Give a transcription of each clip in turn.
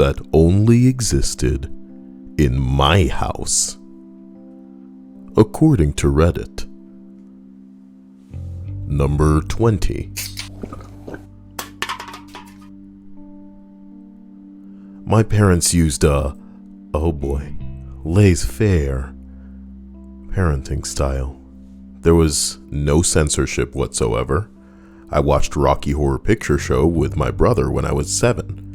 that only existed in my house. According to Reddit. Number 20. My parents used laissez-faire parenting style. There was no censorship whatsoever. I watched Rocky Horror Picture Show with my brother when I was 7.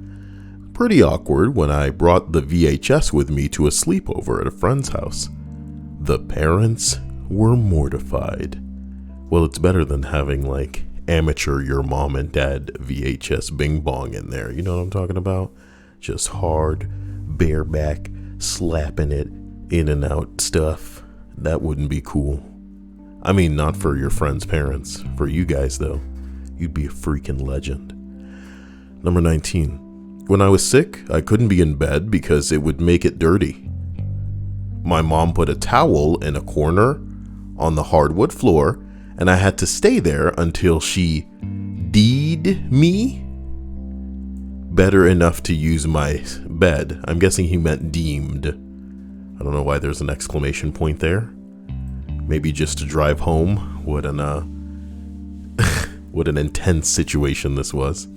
Pretty awkward when I brought the VHS with me to a sleepover at a friend's house. The parents were mortified. Well, it's better than having like amateur your mom and dad VHS bing bong in there. You know what I'm talking about? Just hard, bareback, slapping it in and out stuff. That wouldn't be cool. I mean, not for your friend's parents. For you guys, though, you'd be a freaking legend. Number 19. When I was sick, I couldn't be in bed because it would make it dirty. My mom put a towel in a corner on the hardwood floor, and I had to stay there until she deed me better enough to use my bed. I'm guessing he meant deemed. I don't know why there's an exclamation point there. Maybe just to drive home. What an intense situation this was.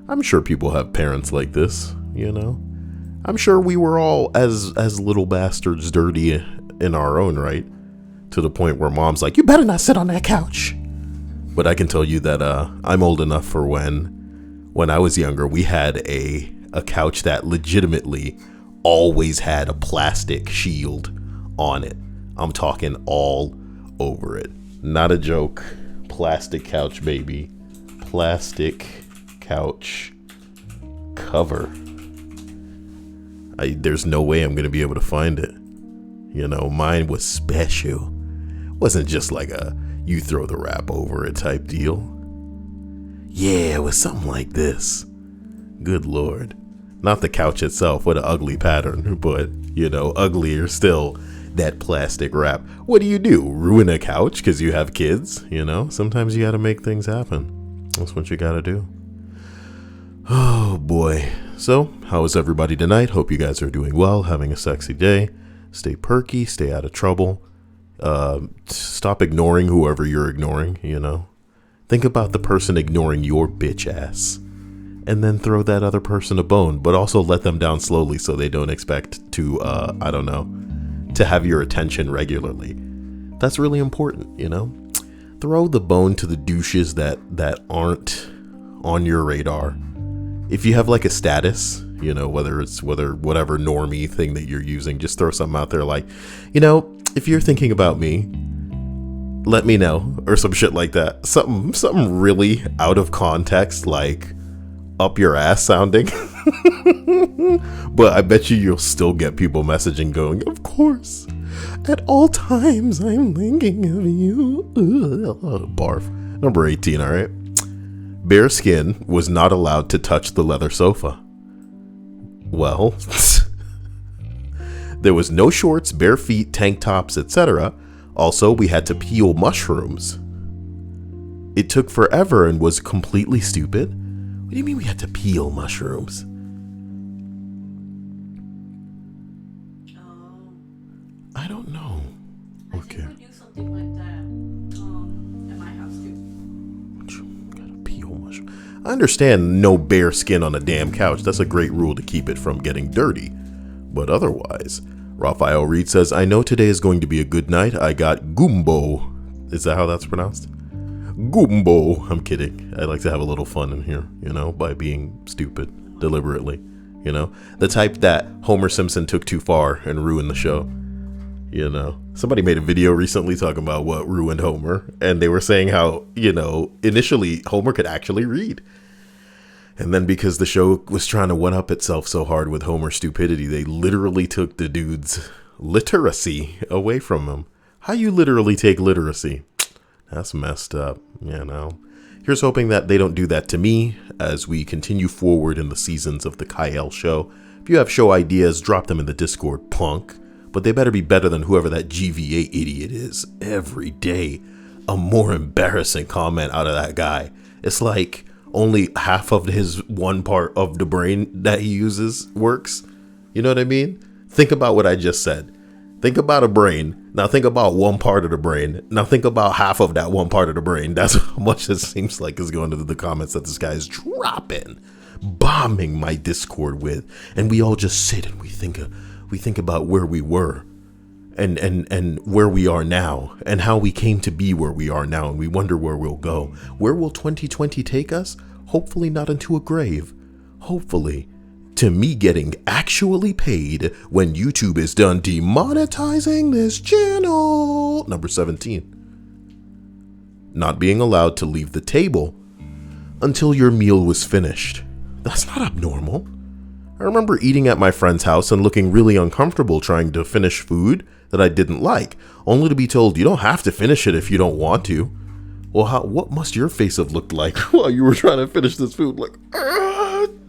I'm sure people have parents like this, you know. I'm sure we were all as little bastards dirty in our own right, to the point where mom's like, you better not sit on that couch. But I can tell you that I'm old enough for when I was younger, we had a couch that legitimately always had a plastic shield on it. I'm talking all over it. Not a joke. Plastic couch, baby. Plastic couch cover. There's no way I'm going to be able to find it. You know, mine was special. Wasn't just like a you throw the wrap over it type deal. Yeah, it was something like this. Good Lord. Not the couch itself, what an ugly pattern, but, you know, uglier still, that plastic wrap. What do? Ruin a couch because you have kids? You know, sometimes you got to make things happen. That's what you got to do. Oh boy. So, how is everybody tonight? Hope you guys are doing well, having a sexy day. Stay perky, stay out of trouble. Stop ignoring whoever you're ignoring, you know. Think about the person ignoring your bitch ass. And then throw that other person a bone, but also let them down slowly so they don't expect to, to have your attention regularly. That's really important, you know. Throw the bone to the douches that aren't on your radar. If you have like a status, you know, whether whatever normie thing that you're using, just throw something out there like, you know, if you're thinking about me, let me know, or some shit like that. Something really out of context, like up your ass sounding. But I bet you'll still get people messaging going, of course, at all times I'm thinking of you. Ugh, barf. Number 18, all right. Bare skin was not allowed to touch the leather sofa. Well, there was no shorts, bare feet, tank tops, etc. Also, we had to peel mushrooms. It took forever and was completely stupid. What do you mean we had to peel mushrooms? I don't know. Okay. I think we do something like that at my house too. Gotta peel mushrooms. I understand no bare skin on a damn couch. That's a great rule to keep it from getting dirty. But otherwise, Raphael Reed says, I know today is going to be a good night. I got gumbo. Is that how that's pronounced? Gumbo. I'm kidding. I like to have a little fun in here, you know, by being stupid deliberately, you know, the type that Homer Simpson took too far and ruined the show. You know, somebody made a video recently talking about what ruined Homer, and they were saying how, you know, initially Homer could actually read. And then because the show was trying to one-up itself so hard with Homer's stupidity, they literally took the dude's literacy away from him. How you literally take literacy? That's messed up, you know. Here's hoping that they don't do that to me as we continue forward in the seasons of the Kyle show. If you have show ideas, drop them in the Discord, punk. But they better be better than whoever that GVA idiot is. Every day, a more embarrassing comment out of that guy. It's like, only half of his one part of the brain that he uses works. You know what I mean? Think about what I just said. Think about a brain. Now think about one part of the brain. Now think about half of that one part of the brain. That's how much it seems like is going into the comments that this guy is dropping, bombing my Discord with. And we all just sit and we think about where we were and where we are now and how we came to be where we are now. And we wonder where we'll go. Where will 2020 take us? Hopefully not into a grave. Hopefully to me getting actually paid when YouTube is done demonetizing this channel. Number 17. Not being allowed to leave the table until your meal was finished. That's not abnormal. I remember eating at my friend's house and looking really uncomfortable trying to finish food that I didn't like, only to be told you don't have to finish it if you don't want to. Well, what must your face have looked like while you were trying to finish this food? Like, what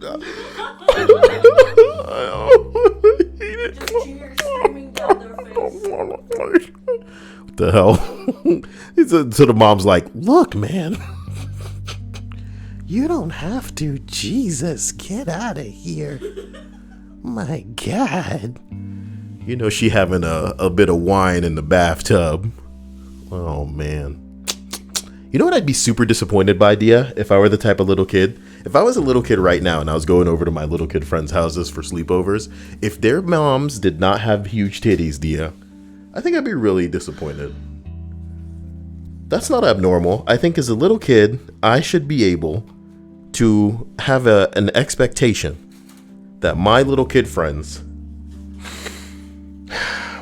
the hell? So the mom's like, look, man, you don't have to. Jesus, get out of here. My God. You know, she having a bit of wine in the bathtub. Oh, man. You know what I'd be super disappointed by, Dia, if I were the type of little kid? If I was a little kid right now and I was going over to my little kid friends' houses for sleepovers, if their moms did not have huge titties, Dia, I think I'd be really disappointed. That's not abnormal. I think as a little kid, I should be able to have an expectation that my little kid friends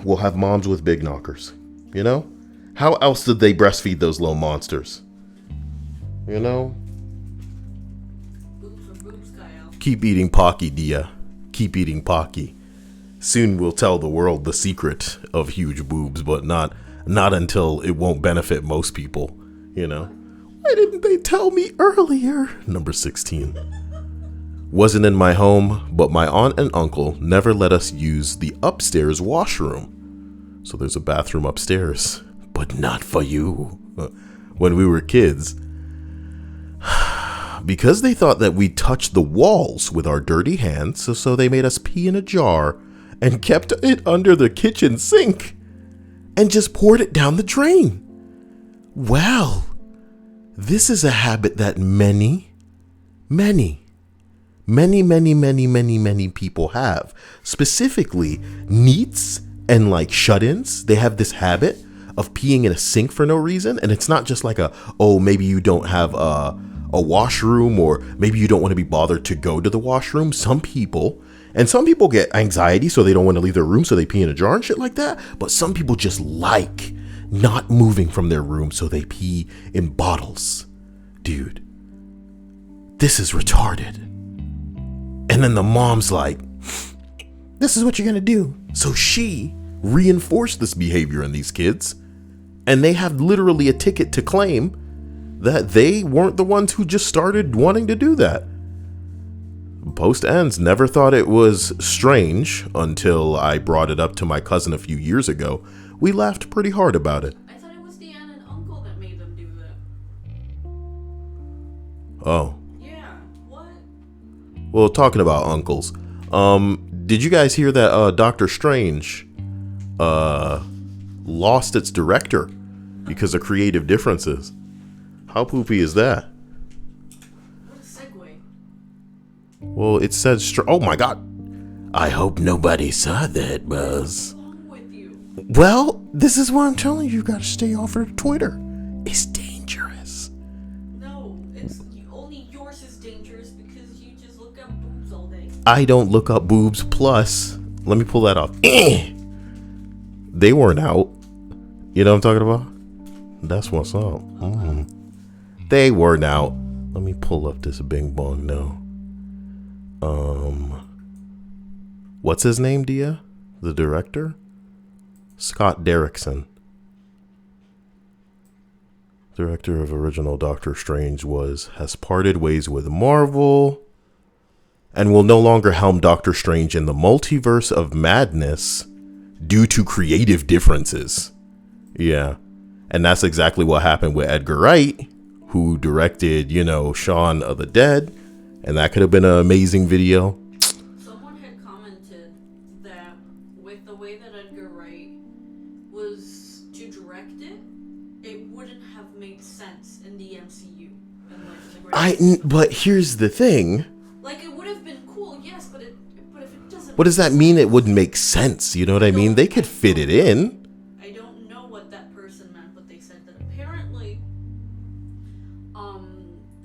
will have moms with big knockers. You know? How else did they breastfeed those little monsters? You know? Boobs, Kyle. Keep eating Pocky, Dia. Keep eating Pocky. Soon we'll tell the world the secret of huge boobs, but not until it won't benefit most people. You know? Why didn't they tell me earlier? Number 16. Wasn't in my home, but my aunt and uncle never let us use the upstairs washroom. So there's a bathroom upstairs. But not for you. When we were kids. Because they thought that we touched the walls with our dirty hands, so they made us pee in a jar and kept it under the kitchen sink and just poured it down the drain. Well, this is a habit that many people have. Specifically, NEETs and like shut-ins, they have this habit of peeing in a sink for no reason. And it's not just like maybe you don't have a washroom, or maybe you don't want to be bothered to go to the washroom. Some people get anxiety, so they don't want to leave their room, so they pee in a jar and shit like that. But some people just like not moving from their room, so they pee in bottles. Dude, this is retarded. And then the mom's like, this is what you're gonna do. So she reinforced this behavior in these kids. And they have literally a ticket to claim that they weren't the ones who just started wanting to do that. Post ends never thought it was strange until I brought it up to my cousin a few years ago. We laughed pretty hard about it. I thought it was the aunt and uncle that made them do that. Oh. Yeah, what? Well, talking about uncles, did you guys hear that Doctor Strange lost its director because of creative differences? How poopy is that? What a segue. Well, it said, oh my God. I hope nobody saw that, Buzz. What's wrong with you? Well, this is what I'm telling you. You gotta stay off of Twitter. It's dangerous. No, it's only yours is dangerous because you just look up boobs all day. I don't look up boobs. Plus, let me pull that off. They weren't out. You know what I'm talking about? That's what's up. They weren't out. Let me pull up this Bing Bong now. What's his name, Dia? The director? Scott Derrickson. Director of original Doctor Strange has parted ways with Marvel and will no longer helm Doctor Strange in the Multiverse of Madness due to creative differences. Yeah. And that's exactly what happened with Edgar Wright, who directed, Shaun of the Dead. And that could have been an amazing video. Someone had commented that with the way that Edgar Wright was to direct it, it wouldn't have made sense in the MCU. But here's the thing. Like, it would have been cool, yes, but if it doesn't... What does that mean it wouldn't make sense? You know what I mean? They could fit it in. I don't know what that person meant, but they said that apparently,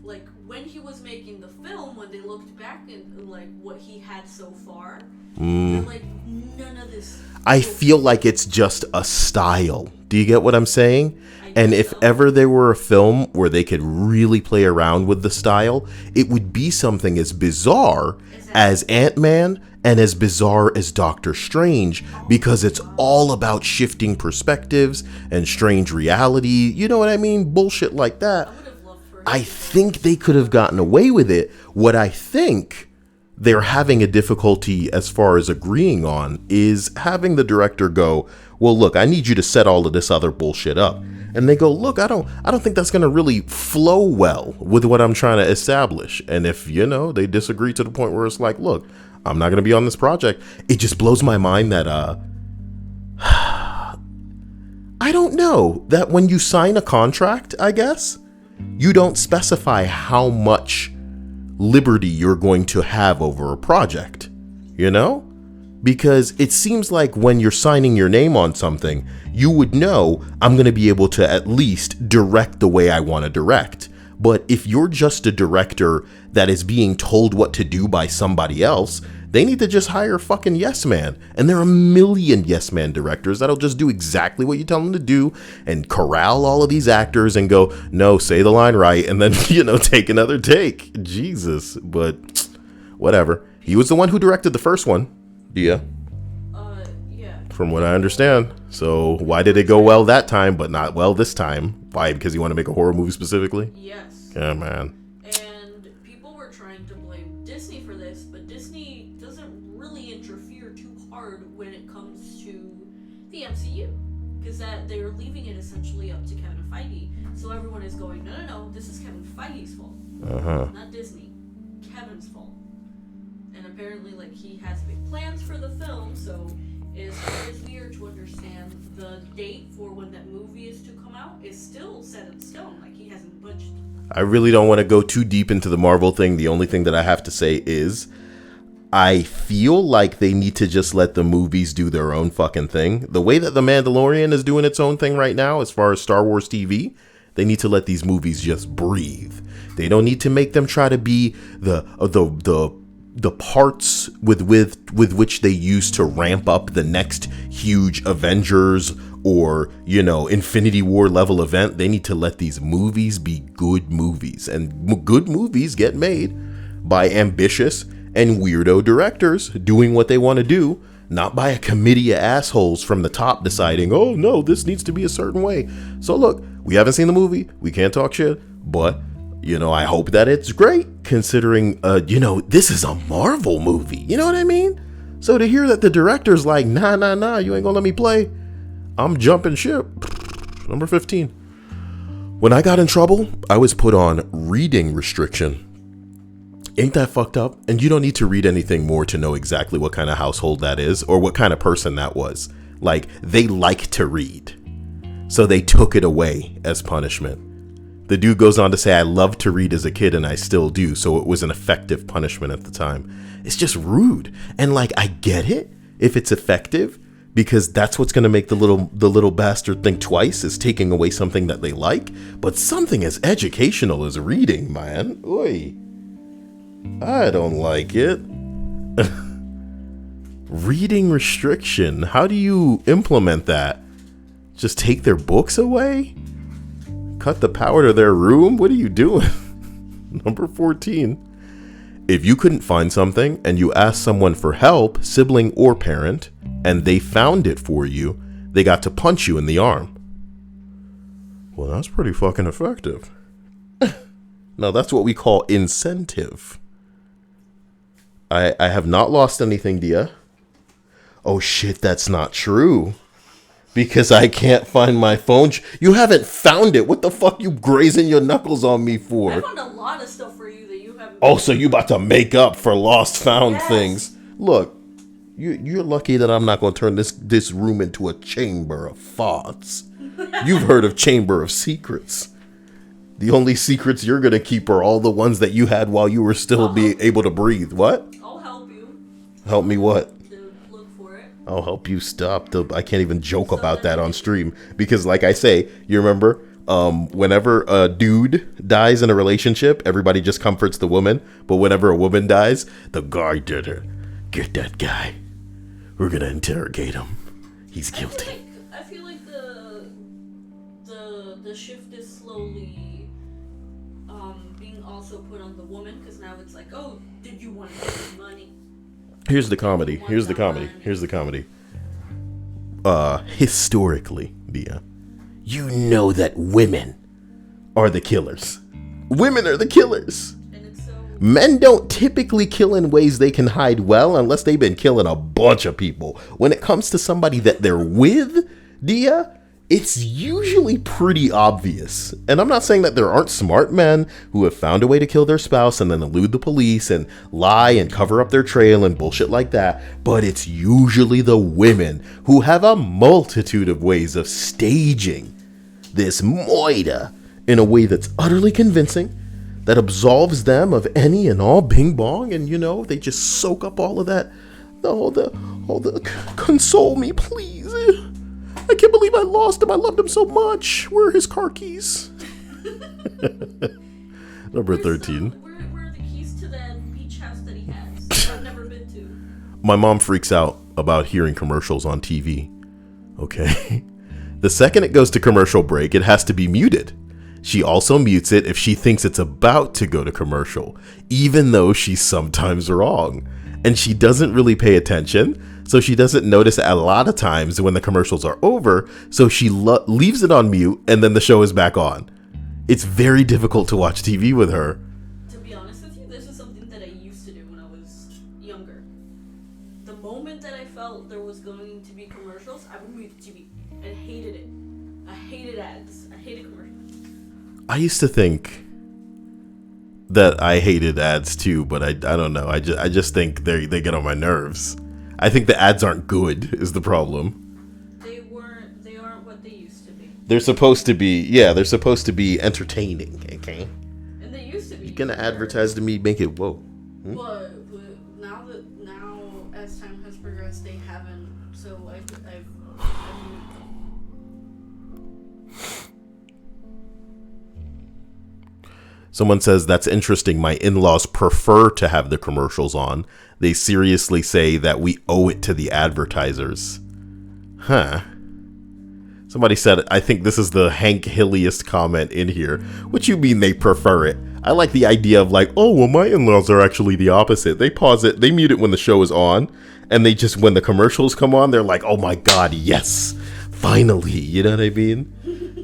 like, when he was making the film, when they looked back at, like, what he had so far, they're like, none of this... I feel like it's just a style. Do you get what I'm saying? And if ever there were a film where they could really play around with the style, it would be something as bizarre as Ant-Man and as bizarre as Doctor Strange, because it's all about shifting perspectives and strange reality. You know what I mean? Bullshit like that. I think they could have gotten away with it. What I think they're having a difficulty as far as agreeing on is having the director go, well, look, I need you to set all of this other bullshit up. And they go, look, I don't think that's going to really flow well with what I'm trying to establish. And if, they disagree to the point where it's like, look, I'm not going to be on this project. It just blows my mind that, I don't know, that when you sign a contract, I guess, you don't specify how much liberty you're going to have over a project, Because it seems like when you're signing your name on something, you would know I'm going to be able to at least direct the way I want to direct. But if you're just a director that is being told what to do by somebody else, they need to just hire a fucking yes man. And there are a million yes man directors that'll just do exactly what you tell them to do and corral all of these actors and go, no, say the line right. And then, take another take. Jesus. But whatever. He was the one who directed the first one. Yeah. Yeah. From what I understand. So why did it go well that time, but not well this time? Why? Because you want to make a horror movie specifically? Yes. Yeah, man. And people were trying to blame Disney for this, but Disney doesn't really interfere too hard when it comes to the MCU. Because they're leaving it essentially up to Kevin Feige. So everyone is going, no, this is Kevin Feige's fault. Not Disney. Kevin's fault. And apparently, he has big plans for the film, so it's weird to understand the date for when that movie is to come out is still set in stone. He hasn't budged. I really don't want to go too deep into the Marvel thing. The only thing that I have to say is I feel like they need to just let the movies do their own fucking thing. The way that The Mandalorian is doing its own thing right now, as far as Star Wars TV, they need to let these movies just breathe. They don't need to make them try to be the parts with which they use to ramp up the next huge Avengers or, Infinity War level event. They need to let these movies be good movies. And good movies get made by ambitious and weirdo directors doing what they want to do, not by a committee of assholes from the top deciding, oh no, this needs to be a certain way. So look, we haven't seen the movie. We can't talk shit, but I hope that it's great considering, this is a Marvel movie. You know what I mean? So to hear that the director's like, nah, you ain't gonna let me play, I'm jumping ship. Number 15. When I got in trouble, I was put on reading restriction. Ain't that fucked up? And you don't need to read anything more to know exactly what kind of household that is or what kind of person that was. They like to read. So they took it away as punishment. The dude goes on to say, I loved to read as a kid and I still do, so it was an effective punishment at the time. It's just rude. And I get it if it's effective, because that's what's going to make the little bastard think twice, is taking away something that they like. But something as educational as reading, man. Oy. I don't like it. Reading restriction. How do you implement that? Just take their books away? Cut the power to their room? What are you doing? Number 14. If you couldn't find something and you asked someone for help, sibling or parent, and they found it for you, they got to punch you in the arm. Well, that's pretty fucking effective. No, that's what we call incentive. I have not lost anything, Dia. Oh shit, that's not true. Because I can't find my phone. You haven't found it. What the fuck you grazing your knuckles on me for? I found a lot of stuff for you that you haven't. Oh, so you about to make up for lost found Yes. things. Look, you're lucky that I'm not going to turn this room into a chamber of thoughts. You've heard of Chamber of Secrets. The only secrets you're going to keep are all the ones that you had while you were still being able to breathe. What? I'll help you. Help me what? To look for it. I'll help you stop. I can't even joke about that on stream. Because like I say, you remember, whenever a dude dies in a relationship, everybody just comforts the woman. But whenever a woman dies, the guy did it. Get that guy. We're going to interrogate him. He's guilty. I feel like the shift is slowly being also put on the woman, because now it's like, oh, did you want to get money? Here's the comedy. Historically, Bia, you know that women are the killers. Women are the killers. And it's so... Men don't typically kill in ways they can hide well unless they've been killing a bunch of people. When it comes to somebody that they're with, Dia, it's usually pretty obvious. And I'm not saying that there aren't smart men who have found a way to kill their spouse and then elude the police and lie and cover up their trail and bullshit like that. But it's usually the women who have a multitude of ways of staging this moida in a way that's utterly convincing, that absolves them of any and all bing bong. And, you know, they just soak up all of that. All the console me, please. I can't believe I lost him. I loved him so much. Where are his car keys? Number 13. Where are the keys to that beach house that he has that I've never been to? My mom freaks out about hearing commercials on TV. Okay. The second it goes to commercial break, it has to be muted. She also mutes it if she thinks it's about to go to commercial, even though she's sometimes wrong. And she doesn't really pay attention, so she doesn't notice a lot of times when the commercials are over, so she leaves it on mute and then the show is back on. It's very difficult to watch TV with her. To be honest with you, this is something that I used to do when I was younger. The moment that I felt there was going to be commercials, I would mute the TV. I hated it. I hated ads. I hated commercials. I used to think that I hated ads too, but I don't know. I just think they get on my nerves. I think the ads aren't good is the problem. They aren't what they used to be. They're supposed to be entertaining, okay? And they used to be. You're gonna advertise to me, make it whoa. But now as time has progressed, they haven't. So I've moved them. Someone says, that's interesting. My in-laws prefer to have the commercials on. They seriously say that we owe it to the advertisers. Huh. Somebody said, I think this is the Hank Hilliest comment in here. What you mean they prefer it? I like the idea of like, oh, well, my in-laws are actually the opposite. They pause it, they mute it when the show is on. And they just, when the commercials come on, they're like, oh my God, yes. Finally. You know what I mean?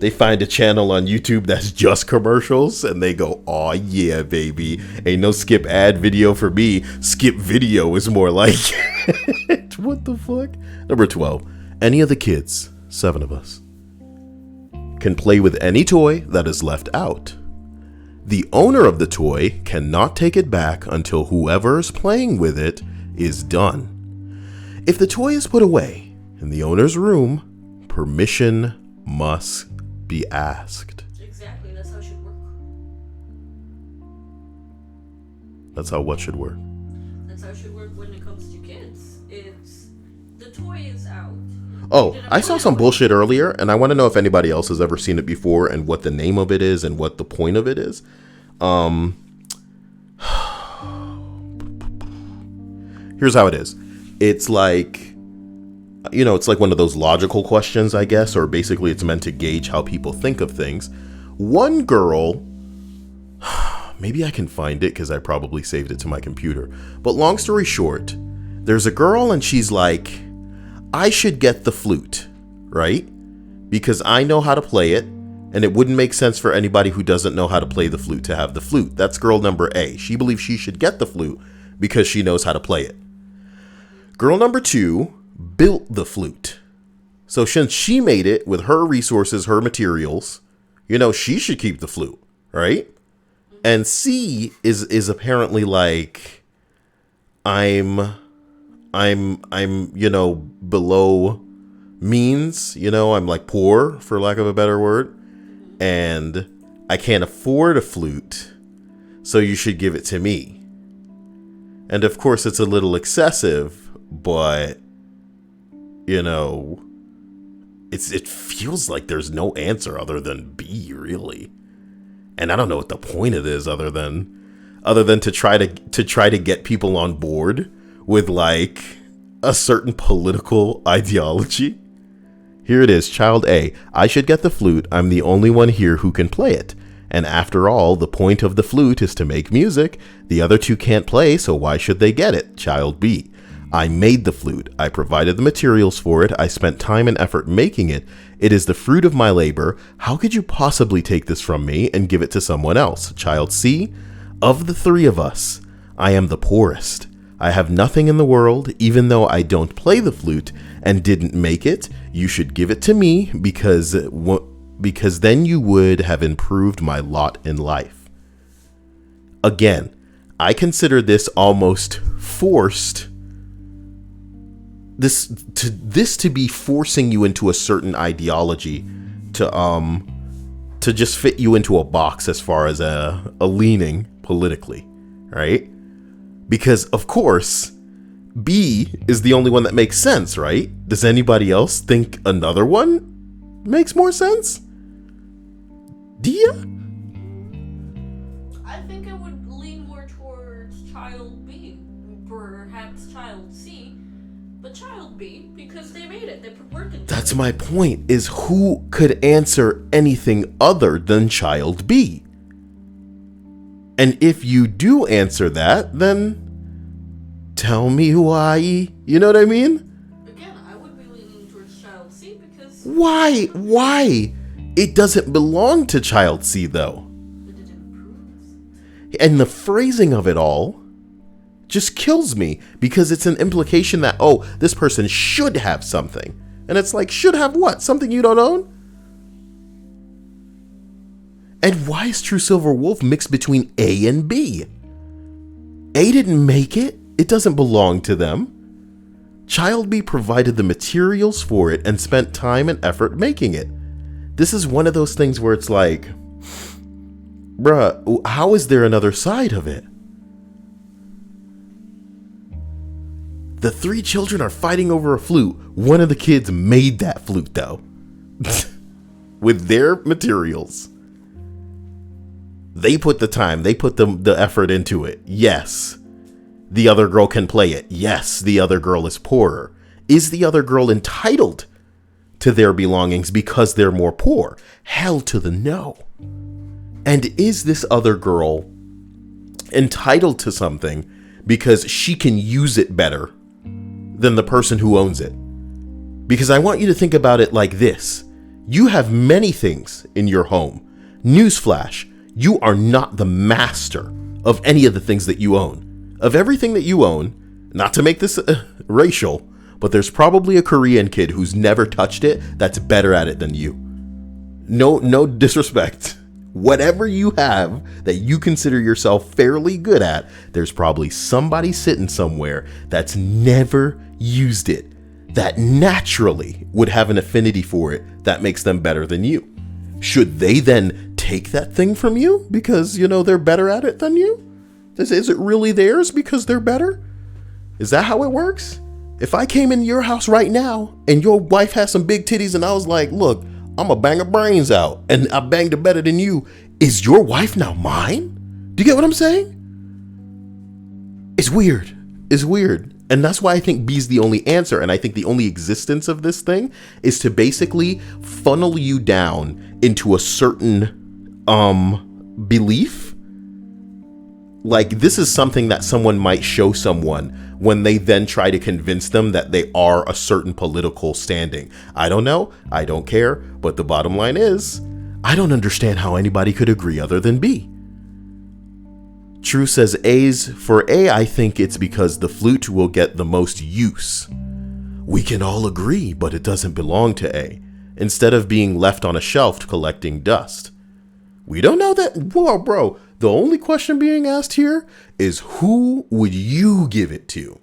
They find a channel on YouTube that's just commercials and they go, oh yeah, baby. Ain't no skip ad video for me. Skip video is more like it. What the fuck? Number 12. Any of the kids, 7 of us, can play with any toy that is left out. The owner of the toy cannot take it back until whoever is playing with it is done. If the toy is put away in the owner's room, permission must be asked. Exactly, that's how it should work. That's how what should work? That's how it should work when it comes to kids. It's the toy is out. Oh, I saw some bullshit earlier, and I want to know if anybody else has ever seen it before and what the name of it is and what the point of it is. Here's how it is. It's like, you know, it's like one of those logical questions, I guess, or basically it's meant to gauge how people think of things. One girl, maybe I can find it because I probably saved it to my computer. But long story short, there's a girl and she's like, I should get the flute, right? Because I know how to play it, and it wouldn't make sense for anybody who doesn't know how to play the flute to have the flute. That's girl number A. She believes she should get the flute because she knows how to play it. Girl number 2 built the flute. So since she made it with her resources, her materials, she should keep the flute, right? And C is apparently like, I'm below means, I'm like poor, for lack of a better word, and I can't afford a flute, so you should give it to me. And of course it's a little excessive, but it feels like there's no answer other than B, really. And I don't know what the point of it is other than to try to get people on board with like a certain political ideology. Here it is, child A. I should get the flute. I'm the only one here who can play it. And after all, the point of the flute is to make music. The other two can't play, so why should they get it? Child B. I made the flute. I provided the materials for it. I spent time and effort making it. It is the fruit of my labor. How could you possibly take this from me and give it to someone else? Child C. Of the three of us, I am the poorest. I have nothing in the world, even though I don't play the flute and didn't make it. You should give it to me because then you would have improved my lot in life. Again, I consider this almost forced. This to be forcing you into a certain ideology to just fit you into a box as far as a leaning politically, right? Because of course, B is the only one that makes sense, right? Does anybody else think another one makes more sense? Do you? I think I would lean more towards child B, perhaps child C, but child B because they made it. They put work into it. That's my point, is who could answer anything other than child B? And if you do answer that, then tell me why. You know what I mean? Again, I would be leaning towards child C because... Why? It doesn't belong to child C, though. But it improves. And the phrasing of it all just kills me, because it's an implication that, oh, this person should have something. And it's like, should have what? Something you don't own? And why is True Silver Wolf mixed between A and B? A didn't make it. It doesn't belong to them. Child B provided the materials for it and spent time and effort making it. This is one of those things where it's like, bruh, how is there another side of it? The three children are fighting over a flute. One of the kids made that flute, though. With their materials. They put the time, they put the effort into it. Yes. The other girl can play it. Yes, the other girl is poorer. Is the other girl entitled to their belongings because they're more poor? Hell to the no. And is this other girl entitled to something because she can use it better than the person who owns it? Because I want you to think about it like this. You have many things in your home. Newsflash, you are not the master of any of the things that you own. Of everything that you own, not to make this racial, but there's probably a Korean kid who's never touched it that's better at it than you. No disrespect. Whatever you have that you consider yourself fairly good at, there's probably somebody sitting somewhere that's never used it, that naturally would have an affinity for it that makes them better than you. Should they then take that thing from you because, they're better at it than you? Is it really theirs because they're better? Is that how it works? If I came in your house right now and your wife has some big titties and I was like, look, I'm gonna bang her brains out and I banged her better than you, is your wife now mine? Do you get what I'm saying? It's weird. It's weird. And that's why I think B's the only answer. And I think the only existence of this thing is to basically funnel you down into a certain belief. Like, this is something that someone might show someone when they then try to convince them that they are a certain political standing. I don't know. I don't care. But the bottom line is, I don't understand how anybody could agree other than B. True says A's. For A, I think it's because the flute will get the most use. We can all agree, but it doesn't belong to A, instead of being left on a shelf collecting dust. We don't know that. Whoa, bro. The only question being asked here is who would you give it to?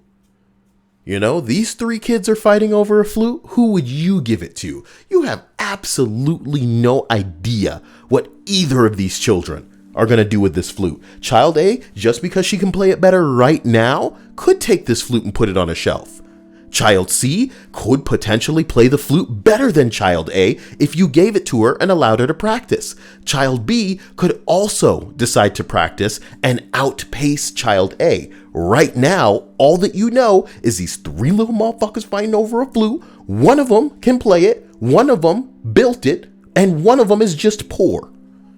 You know, these 3 kids are fighting over a flute. Who would you give it to? You have absolutely no idea what either of these children are going to do with this flute. Child A, just because she can play it better right now, could take this flute and put it on a shelf. Child C could potentially play the flute better than Child A if you gave it to her and allowed her to practice. Child B could also decide to practice and outpace Child A. Right now, all that you know is these 3 little motherfuckers fighting over a flute. One of them can play it, one of them built it, and one of them is just poor.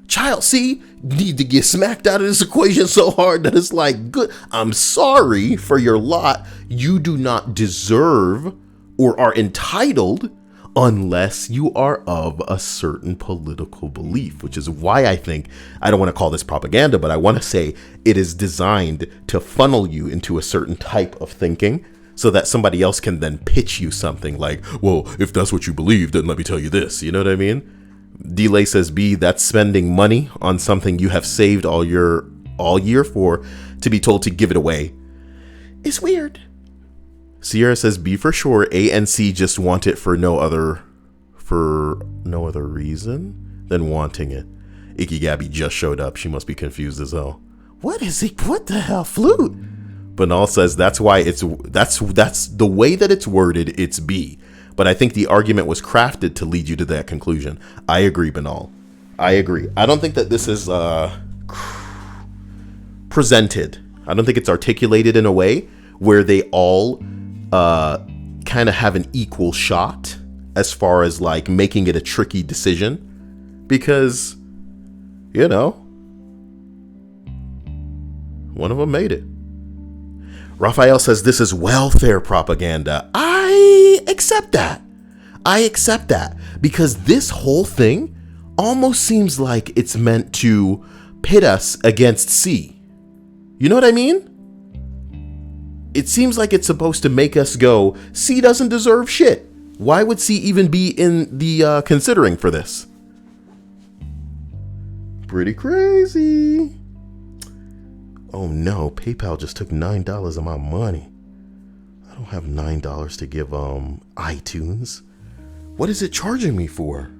Child C need to get smacked out of this equation so hard that it's like, good, I'm sorry for your lot. You do not deserve or are entitled unless you are of a certain political belief, which is why I think, I don't want to call this propaganda, but I want to say it is designed to funnel you into a certain type of thinking so that somebody else can then pitch you something like, well, if that's what you believe, then let me tell you this. You know what I mean? Delay says, B, that's spending money on something you have saved all year for to be told to give it away. It's weird. Sierra says, B for sure. A and C just want it for no other reason than wanting it. Icky Gabby just showed up. She must be confused as hell. What is it? What the hell? Flute? Banal says that's why that's the way that it's worded. It's B. But I think the argument was crafted to lead you to that conclusion. I agree, Banal. I agree. I don't think that this is presented. I don't think it's articulated in a way where they all kind of have an equal shot as far as like making it a tricky decision. Because, you know, one of them made it. Raphael says this is welfare propaganda. I accept that. Because this whole thing almost seems like it's meant to pit us against C. You know what I mean? It seems like it's supposed to make us go, C doesn't deserve shit. Why would C even be in the considering for this? Pretty crazy. Oh no, PayPal just took $9 of my money. I don't have $9 to give iTunes. What is it charging me for?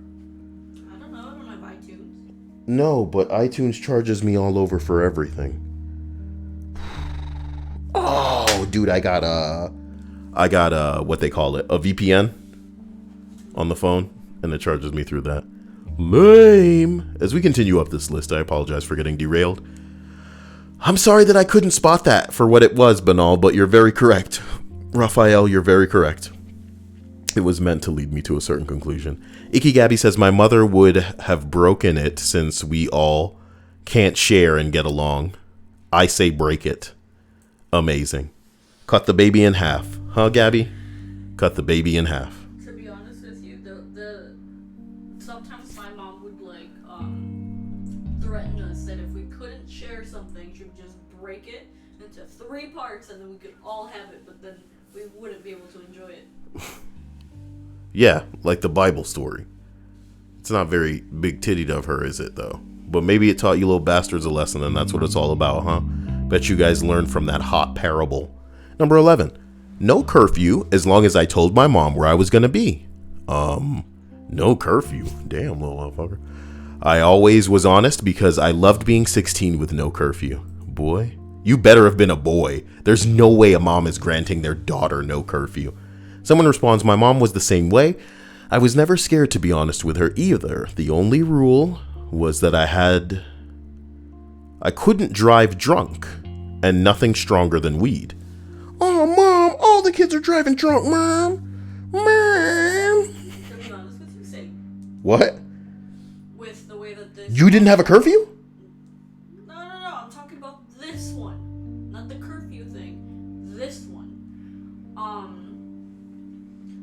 I don't know, I don't have iTunes. No, but iTunes charges me all over for everything. Oh, dude, I got what they call it, a VPN on the phone, and it charges me through that. Lame. As we continue up this list, I apologize for getting derailed. I'm sorry that I couldn't spot that for what it was, Banal, but you're very correct. Raphael, you're very correct. It was meant to lead me to a certain conclusion. Icky Gabby says, my mother would have broken it since we all can't share and get along. I say break it. Amazing. Cut the baby in half. Huh, Gabby? Cut the baby in half. To be honest with you, sometimes my mom would threaten us that if we couldn't share something, she would just break it into 3 parts and then we could all have it, but then we wouldn't be able to enjoy it. Yeah, like the Bible story. It's not very big tittied of her, is it, though? But maybe it taught you little bastards a lesson, and that's what it's all about, huh? Bet you guys learned from that hot parable. Number 11. No curfew as long as I told my mom where I was going to be. No curfew. Damn, little motherfucker. I always was honest because I loved being 16 with no curfew. Boy, you better have been a boy. There's no way a mom is granting their daughter no curfew. Someone responds, my mom was the same way. I was never scared to be honest with her either. The only rule was that I couldn't drive drunk and nothing stronger than weed. Oh, Mom, all the kids are driving drunk, Mom. Mom. To be honest with you, same. What? With the way that this... You didn't have a curfew? No, I'm talking about this one. Not the curfew thing. This one.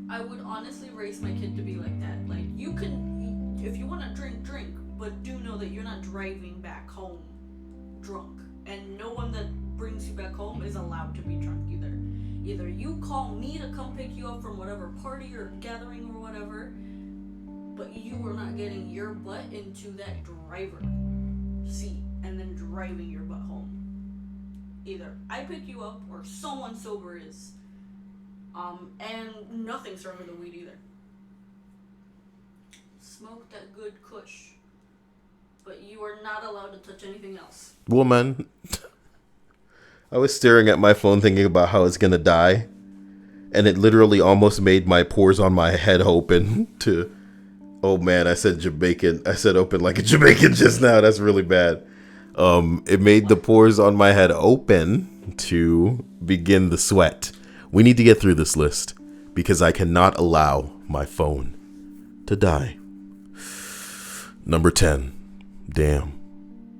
I would honestly raise my kid to be like that. Like, you can, if you want to drink, but do know that you're not driving back home drunk. And no one that brings you back home is allowed to be drunk either. Either you call me to come pick you up from whatever party or gathering or whatever, but you are not getting your butt into that driver seat and then driving your butt home. Either I pick you up or someone sober is. And nothing stronger than weed either. Smoke that good kush. But you are not allowed to touch anything else. Woman, I was staring at my phone thinking about how it's gonna die, and it literally almost made my pores on my head open to... Oh man, I said Jamaican. I said open like a Jamaican just now. That's really bad. It made the pores on my head open to begin the sweat. We need to get through this list because I cannot allow my phone to die. Number 10. Damn.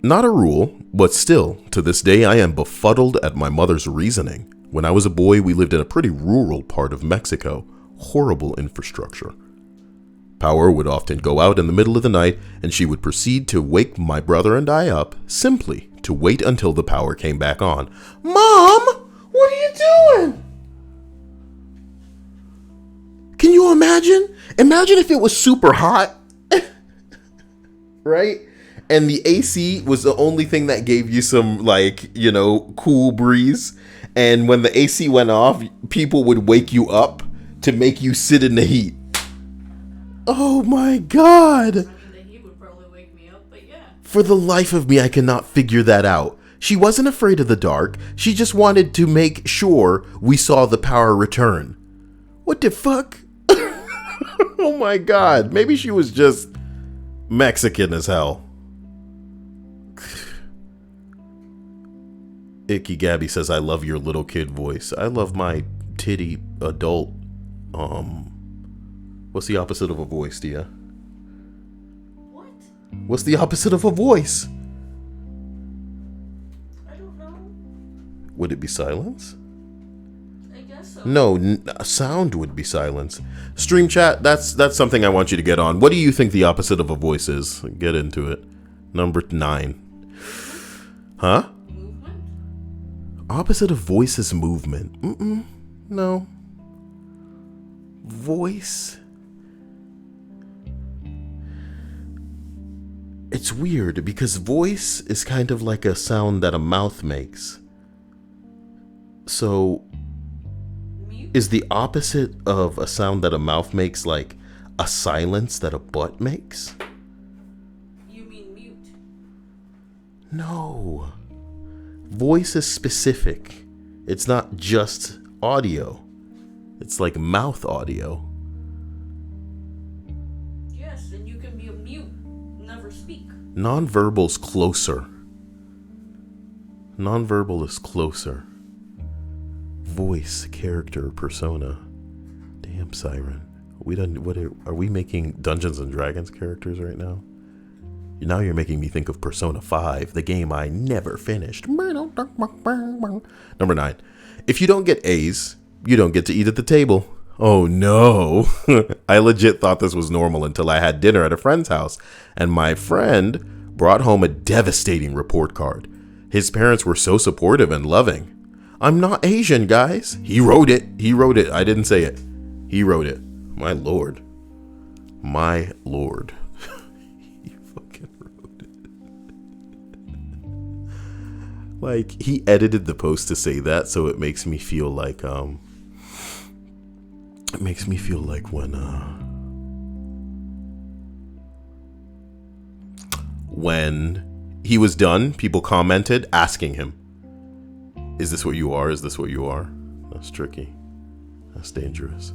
Not a rule, but still, to this day, I am befuddled at my mother's reasoning. When I was a boy, we lived in a pretty rural part of Mexico. Horrible infrastructure. Power would often go out in the middle of the night, and she would proceed to wake my brother and I up, simply to wait until the power came back on. Mom, what are you doing? Can you imagine? Imagine if it was super hot, right? And the AC was the only thing that gave you some, like, you know, cool breeze. And when the AC went off, people would wake you up to make you sit in the heat. Oh my God. I mean, the heat would probably wake me up, but yeah. For the life of me, I cannot figure that out. She wasn't afraid of the dark. She just wanted to make sure we saw the power return. What the fuck? Oh my God. Maybe she was just Mexican as hell. Icky Gabby says, I love your little kid voice. I love my titty adult. What's the opposite of a voice, Dia? What? What's the opposite of a voice? I don't know. Would it be silence? I guess so. No, sound would be silence. Stream chat, that's something I want you to get on. What do you think the opposite of a voice is? Get into it. Number 9. Huh? Movement? Opposite of voice is movement. No. Voice. It's weird because voice is kind of like a sound that a mouth makes. So, Mute? is the opposite of a sound that a mouth makes like a silence that a butt makes? You mean mute? No. Voice is specific. It's not just audio. It's like mouth audio. Yes, and you can be a mute. Never speak. Nonverbal's closer. Nonverbal is closer. Voice, character, persona. Damn, Siren. Are we making Dungeons and Dragons characters right now? Now you're making me think of Persona 5, the game I never finished. Number 9. If you don't get A's, you don't get to eat at the table. Oh no. I legit thought this was normal until I had dinner at a friend's house, and my friend brought home a devastating report card. His parents were so supportive and loving. I'm not Asian, guys. He wrote it. I didn't say it. He wrote it. My lord. My lord. He fucking wrote it. Like, he edited the post to say that, so it makes me feel like, when he was done, people commented asking him, is this what you are? Is this what you are? That's tricky. That's dangerous.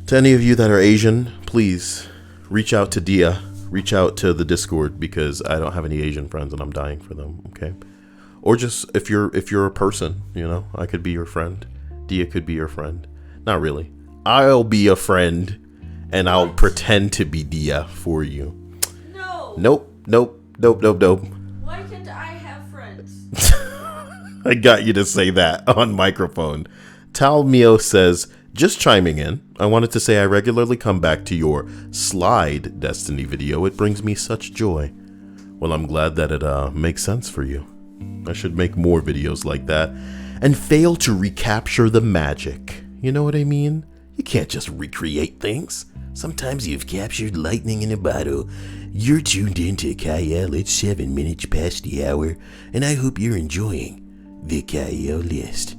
To any of you that are Asian, please reach out to Dia. Reach out to the Discord because I don't have any Asian friends and I'm dying for them, okay? Or just if you're a person, you know, I could be your friend. Dia could be your friend. Not really. I'll be a friend and I'll pretend to be Dia for you. No. Nope. Why can't I have friends? I got you to say that on microphone. Tal Mio says, just chiming in, I wanted to say I regularly come back to your Slide Destiny video. It brings me such joy. Well, I'm glad that it makes sense for you. I should make more videos like that and fail to recapture the magic. You know what I mean? You can't just recreate things. Sometimes you've captured lightning in a bottle. You're tuned in to Kyle. It's 7 minutes past the hour, and I hope you're enjoying the Kyle List.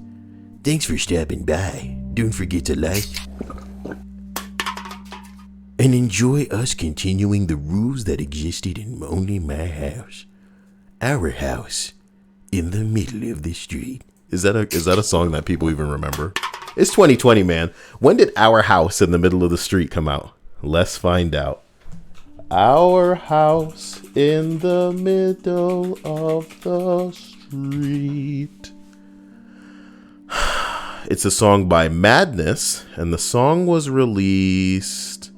Thanks for stopping by. Don't forget to like and enjoy us continuing the rules that existed in only my house. Our house in the middle of the street. Is that a song that people even remember? It's 2020, man. When did Our House in the Middle of the Street come out? Let's find out. Our House in the Middle of the Street. It's a song by Madness, and the song was released,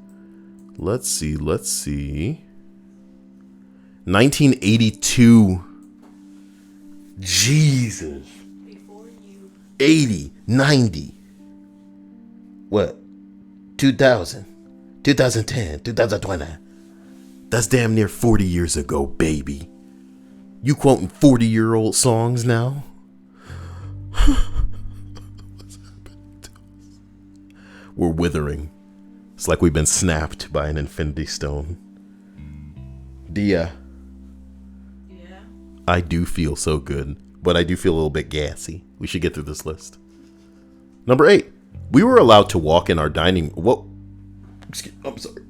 let's see, 1982. Jesus. Before you. 80, 90. What? 2000, 2010, 2020. That's damn near 40 years ago, baby. You quoting 40-year-old songs now? We're withering. It's like we've been snapped by an infinity stone. Dia. Yeah. I do feel so good, but I do feel a little bit gassy. We should get through this list. Number 8. We were allowed to walk in our dining... Whoa. I'm sorry.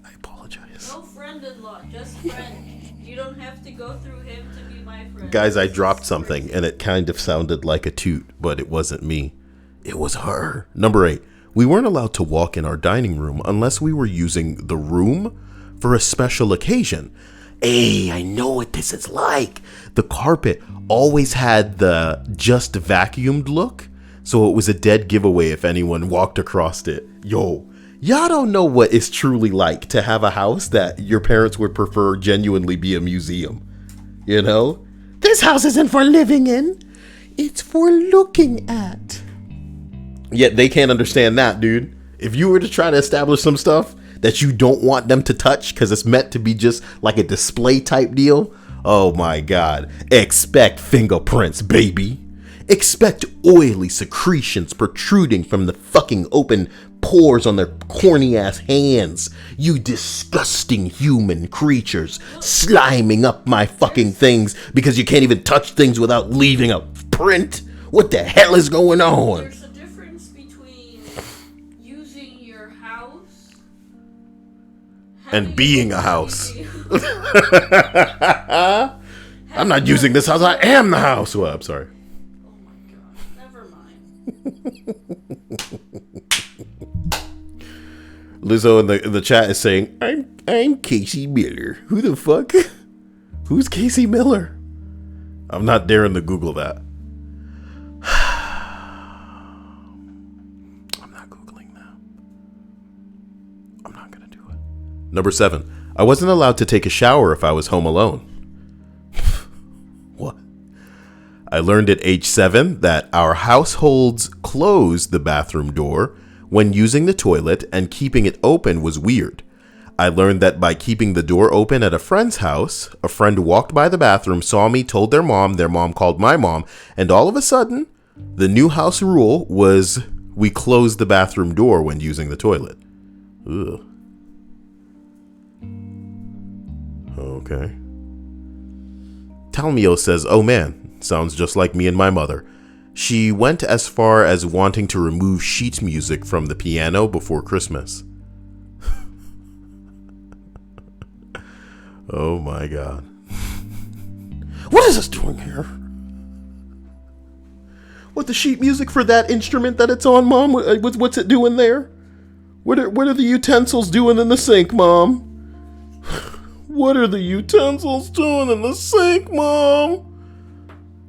I apologize. No friend-in-law, just friend. You don't have to go through him to be my friend. Guys, I dropped something, and it kind of sounded like a toot, but it wasn't me. It was her. Number 8. We weren't allowed to walk in our dining room unless we were using the room for a special occasion. Hey, I know what this is like. The carpet always had the just vacuumed look, so it was a dead giveaway if anyone walked across it. Yo, y'all don't know what it's truly like to have a house that your parents would prefer genuinely be a museum. You know? This house isn't for living in. It's for looking at. Yet they can't understand that, dude. If you were to try to establish some stuff that you don't want them to touch because it's meant to be just like a display type deal, oh my God. Expect fingerprints, baby. Expect oily secretions protruding from the fucking open pores on their corny ass hands. You disgusting human creatures sliming up my fucking things because you can't even touch things without leaving a print. What the hell is going on? There's a difference between using your house And being a house. I'm not using this house. I am the house. Well, I'm sorry. Oh my God. Never mind. Lizzo in the chat is saying, I'm Casey Miller. Who the fuck? Who's Casey Miller? I'm not daring to Google that. I'm not Googling that. I'm not gonna do it. Number 7. I wasn't allowed to take a shower if I was home alone. What? I learned at age 7 that our households closed the bathroom door when using the toilet, and keeping it open was weird. I learned that by keeping the door open at a friend's house, a friend walked by the bathroom, saw me, told their mom called my mom, and all of a sudden, the new house rule was we closed the bathroom door when using the toilet. Ugh. Okay. Talmio says, oh man, sounds just like me and my mother. She went as far as wanting to remove sheet music from the piano before Christmas. Oh my God. What is this doing here? What, the sheet music for that instrument that it's on, Mom? What's it doing there? What are the utensils doing in the sink, Mom? What are the utensils doing in the sink, Mom?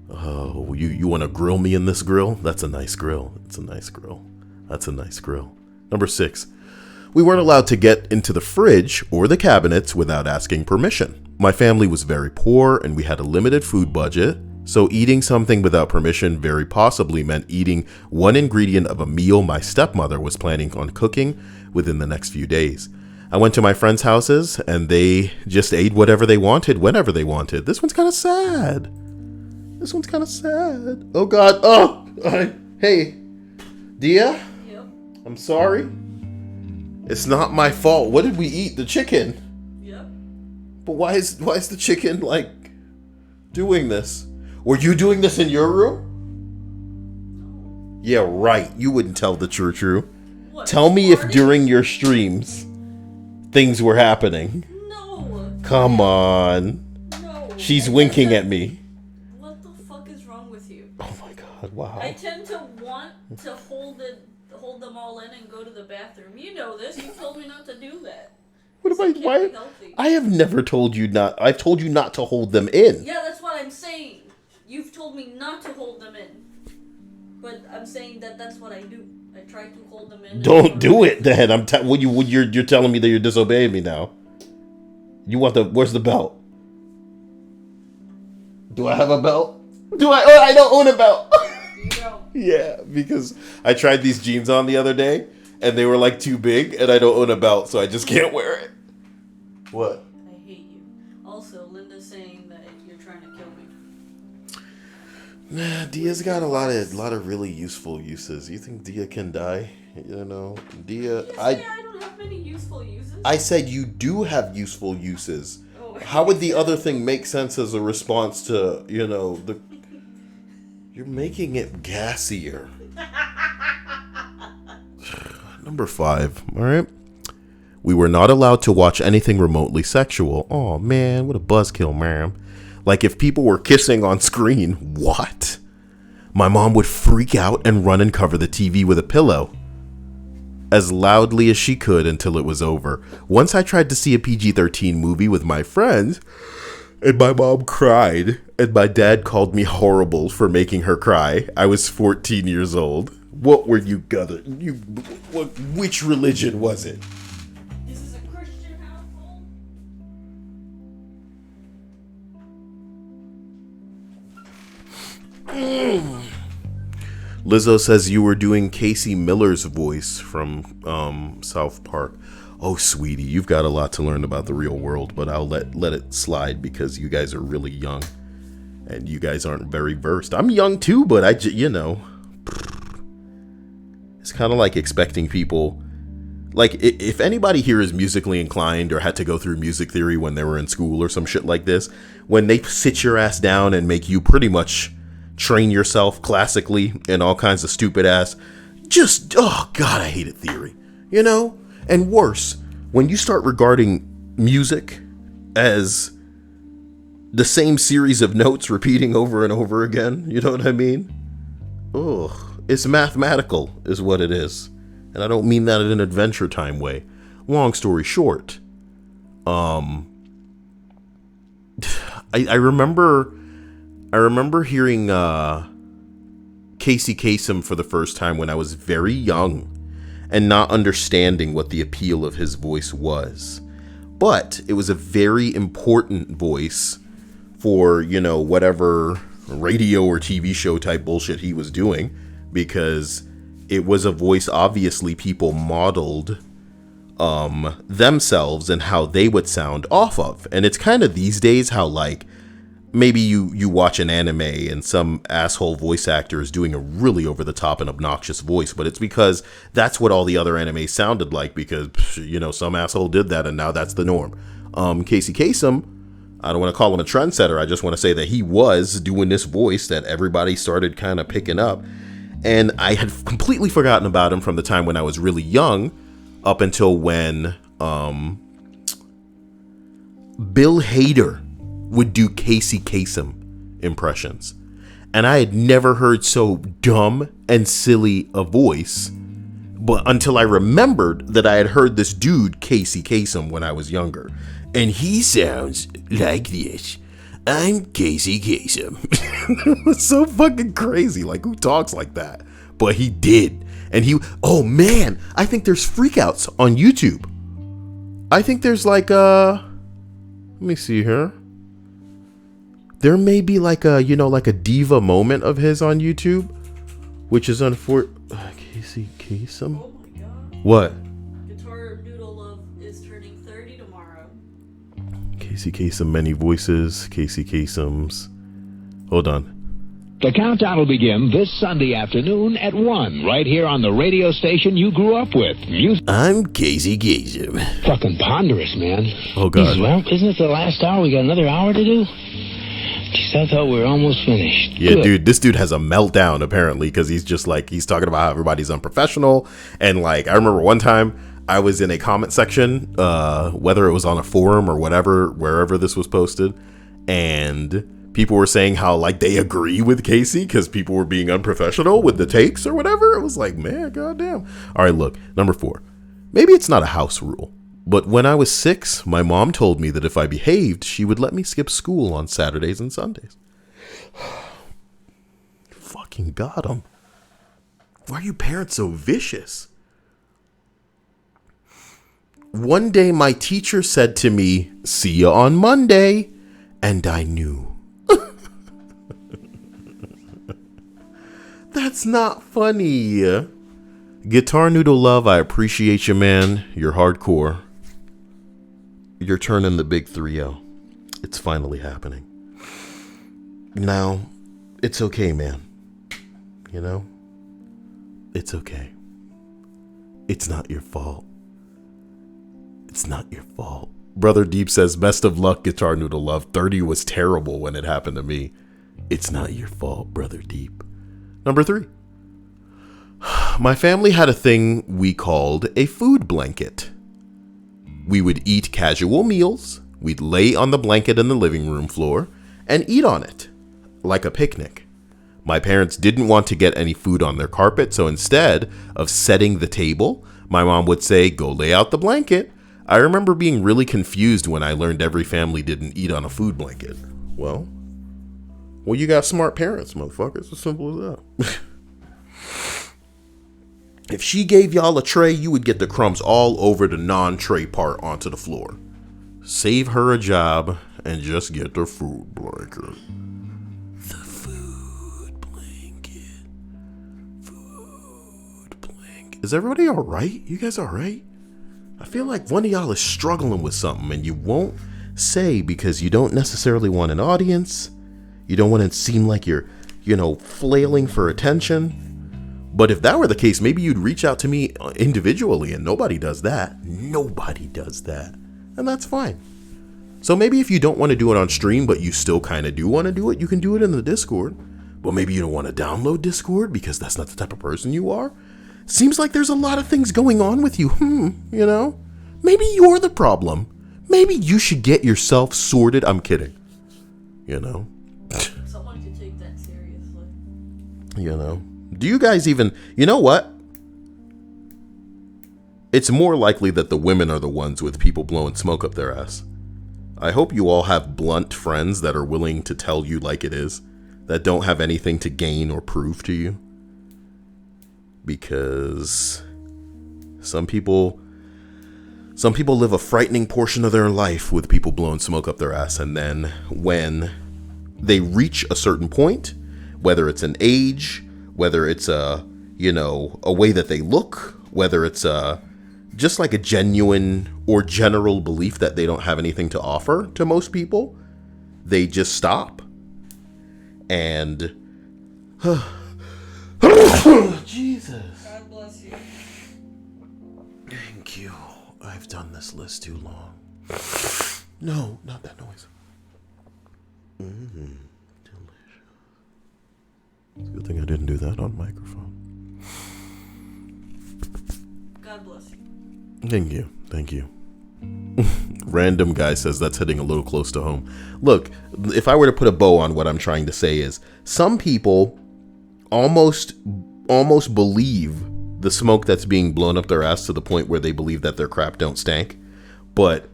Oh, you want to grill me in this grill? That's a nice grill. It's a nice grill. That's a nice grill. Number 6. We weren't allowed to get into the fridge or the cabinets without asking permission. My family was very poor and we had a limited food budget, so eating something without permission very possibly meant eating one ingredient of a meal my stepmother was planning on cooking within the next few days. I went to my friends' houses and they just ate whatever they wanted, whenever they wanted. This one's kind of sad. Oh, God. Oh, hey, Dia? Yep. I'm sorry. It's not my fault. What did we eat? The chicken. Yep. But why is the chicken, like, doing this? Were you doing this in your room? No. Yeah, right. You wouldn't tell the true. What, Tell me if farting? during your streams things were happening. No. Come on. No. She's winking at me. What the fuck is wrong with you? Oh my God, wow. I tend to want to hold them all in and go to the bathroom. You know this. You told me not to do that. What am It can't be healthy. I have never told you not. I've told you not to hold them in. Yeah, that's what I'm saying. You've told me not to hold them in. But I'm saying that's what I do. I try to hold them in. Don't do it then. You're telling me that you're disobeying me now. You want where's the belt? Do I have a belt? I don't own a belt. You don't. Yeah, because I tried these jeans on the other day and they were like too big and I don't own a belt, so I just can't wear it. What? I hate you. Also, Linda's saying that you're trying to kill me. Nah, Dia's got a lot of really useful uses. You think Dia can die? You know, Dia. I don't have many useful uses. I said you do have useful uses. Oh, How would the other thing make sense as a response to, you know, the... You're making it gassier. Number 5, all right? We were not allowed to watch anything remotely sexual. Oh, man, what a buzzkill, man. Like, if people were kissing on screen, what? My mom would freak out and run and cover the TV with a pillow as loudly as she could until it was over. Once I tried to see a PG-13 movie with my friends, and my mom cried, and my dad called me horrible for making her cry. I was 14 years old. What were you gonna... Which religion was it? This is a Christian household? Lizzo says you were doing Casey Miller's voice from South Park. Oh, sweetie, you've got a lot to learn about the real world, but I'll let it slide because you guys are really young and you guys aren't very versed. I'm young too, but it's kind of like expecting people, like if anybody here is musically inclined or had to go through music theory when they were in school or some shit like this, when they sit your ass down and make you pretty much train yourself classically and all kinds of stupid ass, oh God, I hated theory, you know? And worse, when you start regarding music as the same series of notes repeating over and over again, you know what I mean? Ugh, it's mathematical is what it is. And I don't mean that in an Adventure Time way. Long story short, I remember hearing Casey Kasem for the first time when I was very young and not understanding what the appeal of his voice was. But it was a very important voice for, you know, whatever radio or TV show type bullshit he was doing, because it was a voice obviously people modeled themselves and how they would sound off of. And it's kind of these days how, like, maybe you watch an anime and some asshole voice actor is doing a really over the top and obnoxious voice, but it's because that's what all the other anime sounded like, because, you know, some asshole did that and now that's the norm. Casey Kasem, I don't want to call him a trendsetter. I just want to say that he was doing this voice that everybody started kind of picking up. And I had completely forgotten about him from the time when I was really young up until when Bill Hader would do Casey Kasem impressions. And I had never heard so dumb and silly a voice, but until I remembered that I had heard this dude Casey Kasem when I was younger. And he sounds like this. I'm Casey Kasem. It was so fucking crazy. Like, who talks like that? But he did. And oh man, I think there's freakouts on YouTube. I think there's like let me see here. There may be like a, you know, like a diva moment of his on YouTube, which is Casey Kasem. Oh my God. What? Guitar Noodle Love is turning tomorrow. Casey Kasem, Many Voices, Casey Kasem's. Hold on. The countdown will begin this Sunday afternoon at 1, right here on the radio station you grew up with. I'm Casey Kasem. Fucking ponderous, man. Oh, God. Well, isn't it the last hour? We got another hour to do? Jeez, I thought we were almost finished. Yeah, Good. dude, this dude has a meltdown, apparently, because he's just like, he's talking about how everybody's unprofessional. And, like, I remember one time I was in a comment section, whether it was on a forum or whatever, wherever this was posted, and people were saying how, like, they agree with Casey because people were being unprofessional with the takes or whatever. It was like, man, goddamn. All right, look, number 4. Maybe it's not a house rule, but when I was 6, my mom told me that if I behaved, she would let me skip school on Saturdays and Sundays. Fucking got 'em. Why are you parents so vicious? One day my teacher said to me, "See you on Monday," and I knew. That's not funny. Guitar Noodle Love, I appreciate you, man. You're hardcore. You're turning the big 3-0. It's finally happening. Now, it's okay, man. You know? It's okay. It's not your fault. It's not your fault. Brother Deep says, best of luck, Guitar Noodle Love. 30 was terrible when it happened to me. It's not your fault, Brother Deep. Number 3. My family had a thing we called a food blanket. We would eat casual meals. We'd lay on the blanket in the living room floor and eat on it, like a picnic. My parents didn't want to get any food on their carpet, so instead of setting the table, my mom would say, "Go lay out the blanket." I remember being really confused when I learned every family didn't eat on a food blanket. Well, you got smart parents, motherfucker. It's as simple as that. If she gave y'all a tray, you would get the crumbs all over the non-tray part onto the floor. Save her a job and just get the food blanket. The food blanket. Food blanket. Is everybody all right? You guys all right? I feel like one of y'all is struggling with something and you won't say because you don't necessarily want an audience. You don't want to seem like you're, flailing for attention. But if that were the case, maybe you'd reach out to me individually, and nobody does that. Nobody does that. And that's fine. So maybe if you don't want to do it on stream, but you still kind of do want to do it, you can do it in the Discord. But maybe you don't want to download Discord because that's not the type of person you are. Seems like there's a lot of things going on with you. Maybe you're the problem. Maybe you should get yourself sorted. I'm kidding. Someone could take that seriously. Do you guys even, you know what? It's more likely that the women are the ones with people blowing smoke up their ass. I hope you all have blunt friends that are willing to tell you like it is, that don't have anything to gain or prove to you. Because some people live a frightening portion of their life with people blowing smoke up their ass, and then when they reach a certain point, whether it's an age, whether it's a way that they look, whether it's just like a genuine or general belief that they don't have anything to offer to most people, they just stop. And Jesus. God bless you. Thank you. I've done this list too long. No, not that noise. Delicious. It's a good thing I didn't do that on microphone. God bless you. Thank you. Random guy says that's hitting a little close to home. Look, if I were to put a bow on what I'm trying to say is, some people almost believe the smoke that's being blown up their ass to the point where they believe that their crap don't stank. But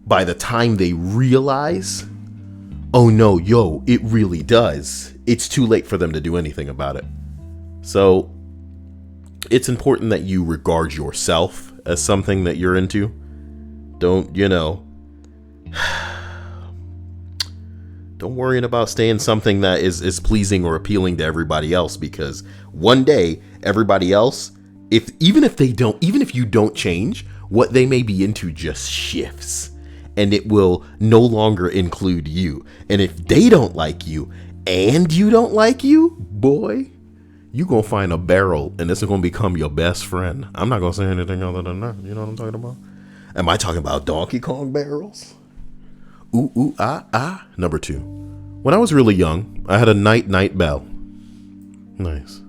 by the time they realize, oh no, it really does, it's too late for them to do anything about it. So it's important that you regard yourself as something that you're into. Don't worry about staying something that is pleasing or appealing to everybody else, because one day everybody else, even if you don't change, what they may be into just shifts. and it will no longer include you. And if they don't like you and you don't like you, boy, you gonna find a barrel and this is gonna become your best friend. I'm not gonna say anything other than that. You know what I'm talking about? Am I talking about Donkey Kong barrels? Ooh, ooh, ah, ah. Number 2. When I was really young, I had a night bell. Nice.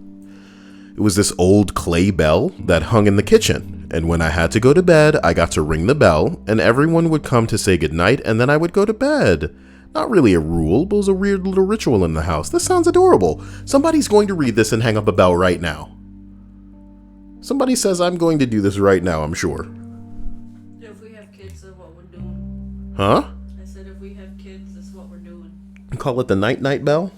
It was this old clay bell that hung in the kitchen. And when I had to go to bed, I got to ring the bell and everyone would come to say goodnight and then I would go to bed. Not really a rule, but it was a weird little ritual in the house. This sounds adorable. Somebody's going to read this and hang up a bell right now. Somebody says I'm going to do this right now, I'm sure. If we have kids, that's what we're doing. Huh? I said if we have kids, that's what we're doing. You call it the night bell?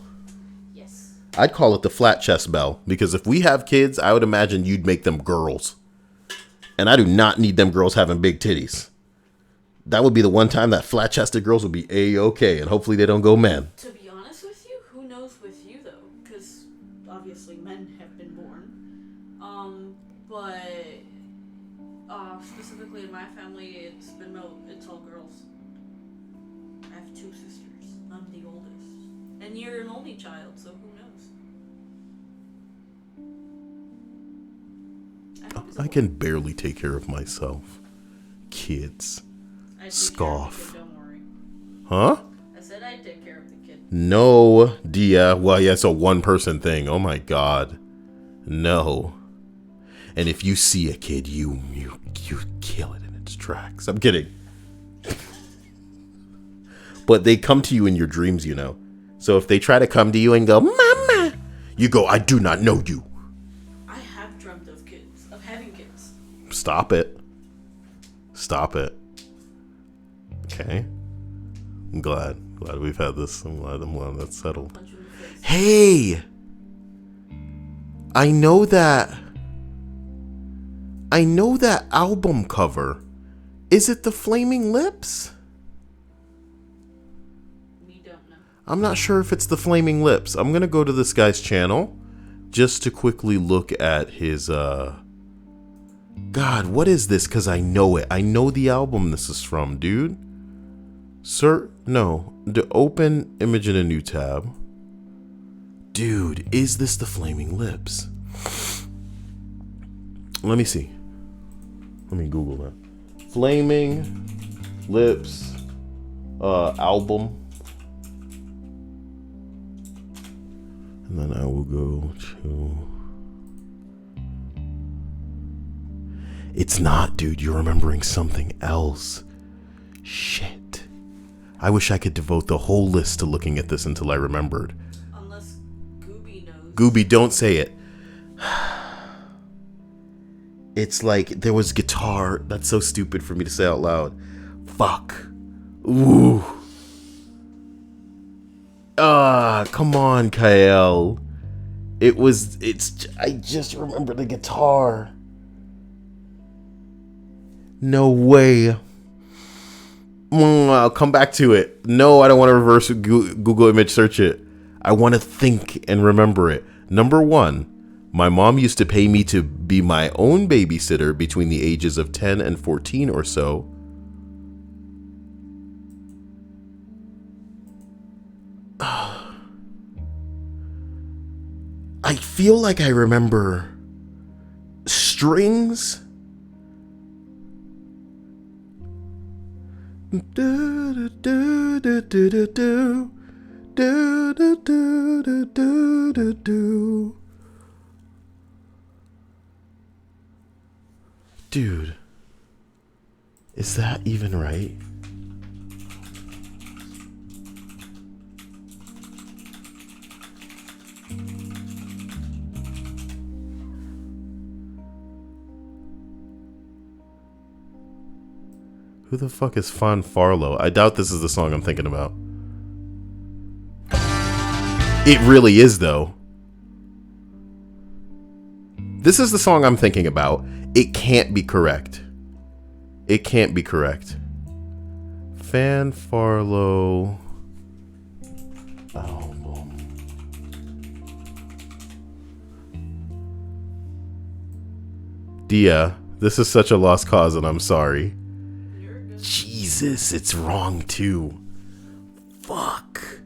Yes. I'd call it the flat chest bell, because if we have kids, I would imagine you'd make them girls. And I do not need them girls having big titties. That would be the one time that flat-chested girls would be A-okay, and hopefully they don't go men. To be honest with you, who knows with you, though? Because, obviously, men have been born. Specifically in my family, it's all girls. I have 2 sisters. I'm the oldest. And you're an only child, so who knows? I can barely take care of myself. Kids. Scoff. Don't worry. Huh? I said I'd take care of the kid. No, Dia. Well, yeah, it's a one-person thing. Oh my God. No. And if you see a kid, you kill it in its tracks. I'm kidding. But they come to you in your dreams, you know. So if they try to come to you and go, Mama, you go, I do not know you. I have dreamt of kids, of having kids. Stop it. Stop it. Okay. I'm glad we've had this. I'm glad that's settled. Punch you in the face. Hey! I know that album cover. Is it the Flaming Lips? We don't know. I'm not sure if it's the Flaming Lips. I'm gonna go to this guy's channel just to quickly look at his God, what is this? Because I know it. I know the album this is from, dude. To open image in a new tab. Dude, is this the Flaming Lips? Let me see. Let me Google that. Flaming Lips album. And then I will go to... It's not, dude. You're remembering something else. Shit. I wish I could devote the whole list to looking at this until I remembered. Unless Gooby knows. Gooby, don't say it. It's like there was guitar. That's so stupid for me to say out loud. Fuck. Ooh. Come on, Kael. I just remember the guitar. No way. I'll come back to it. No, I don't want to reverse Google image search it. I want to think and remember it. Number 1, my mom used to pay me to be my own babysitter between the ages of 10 and 14 or so. I feel like I remember Strings. Dude, is that even right? Who the fuck is Fawn Farlow? I doubt this is the song I'm thinking about. It really is, though. This is the song I'm thinking about. It can't be correct. It can't be correct. Fan Farlow album. Dia, this is such a lost cause, and I'm sorry. Jesus Jesus, it's wrong too. Fuck.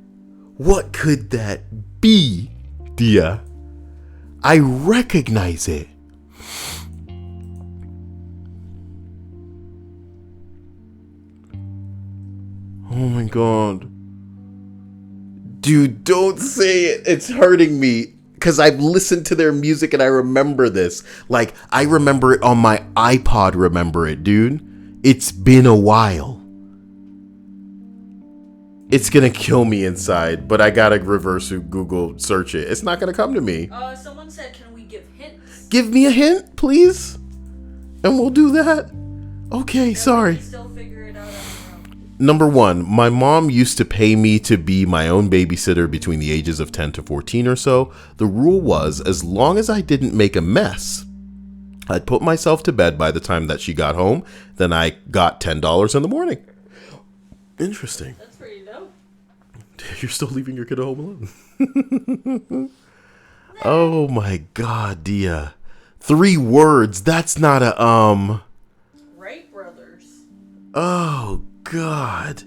What could that be, Dia? I recognize it. Oh my god. Dude, don't say it. It's hurting me. Because I've listened to their music and I remember this. Like, I remember it on my iPod, remember it, dude. It's been a while. It's going to kill me inside, but I got to reverse Google search it. It's not going to come to me. Someone said, can we give hints? Give me a hint, please. And we'll do that. Okay, sorry. Still figure it out on your own. Number one, my mom used to pay me to be my own babysitter between the ages of 10 to 14 or so. The rule was, as long as I didn't make a mess, I'd put myself to bed by the time that she got home. Then I got $10 in the morning. Interesting. That's pretty dope. You're still leaving your kid at home alone. Oh my god, Dia. 3 words. That's not a Wright brothers. Oh god.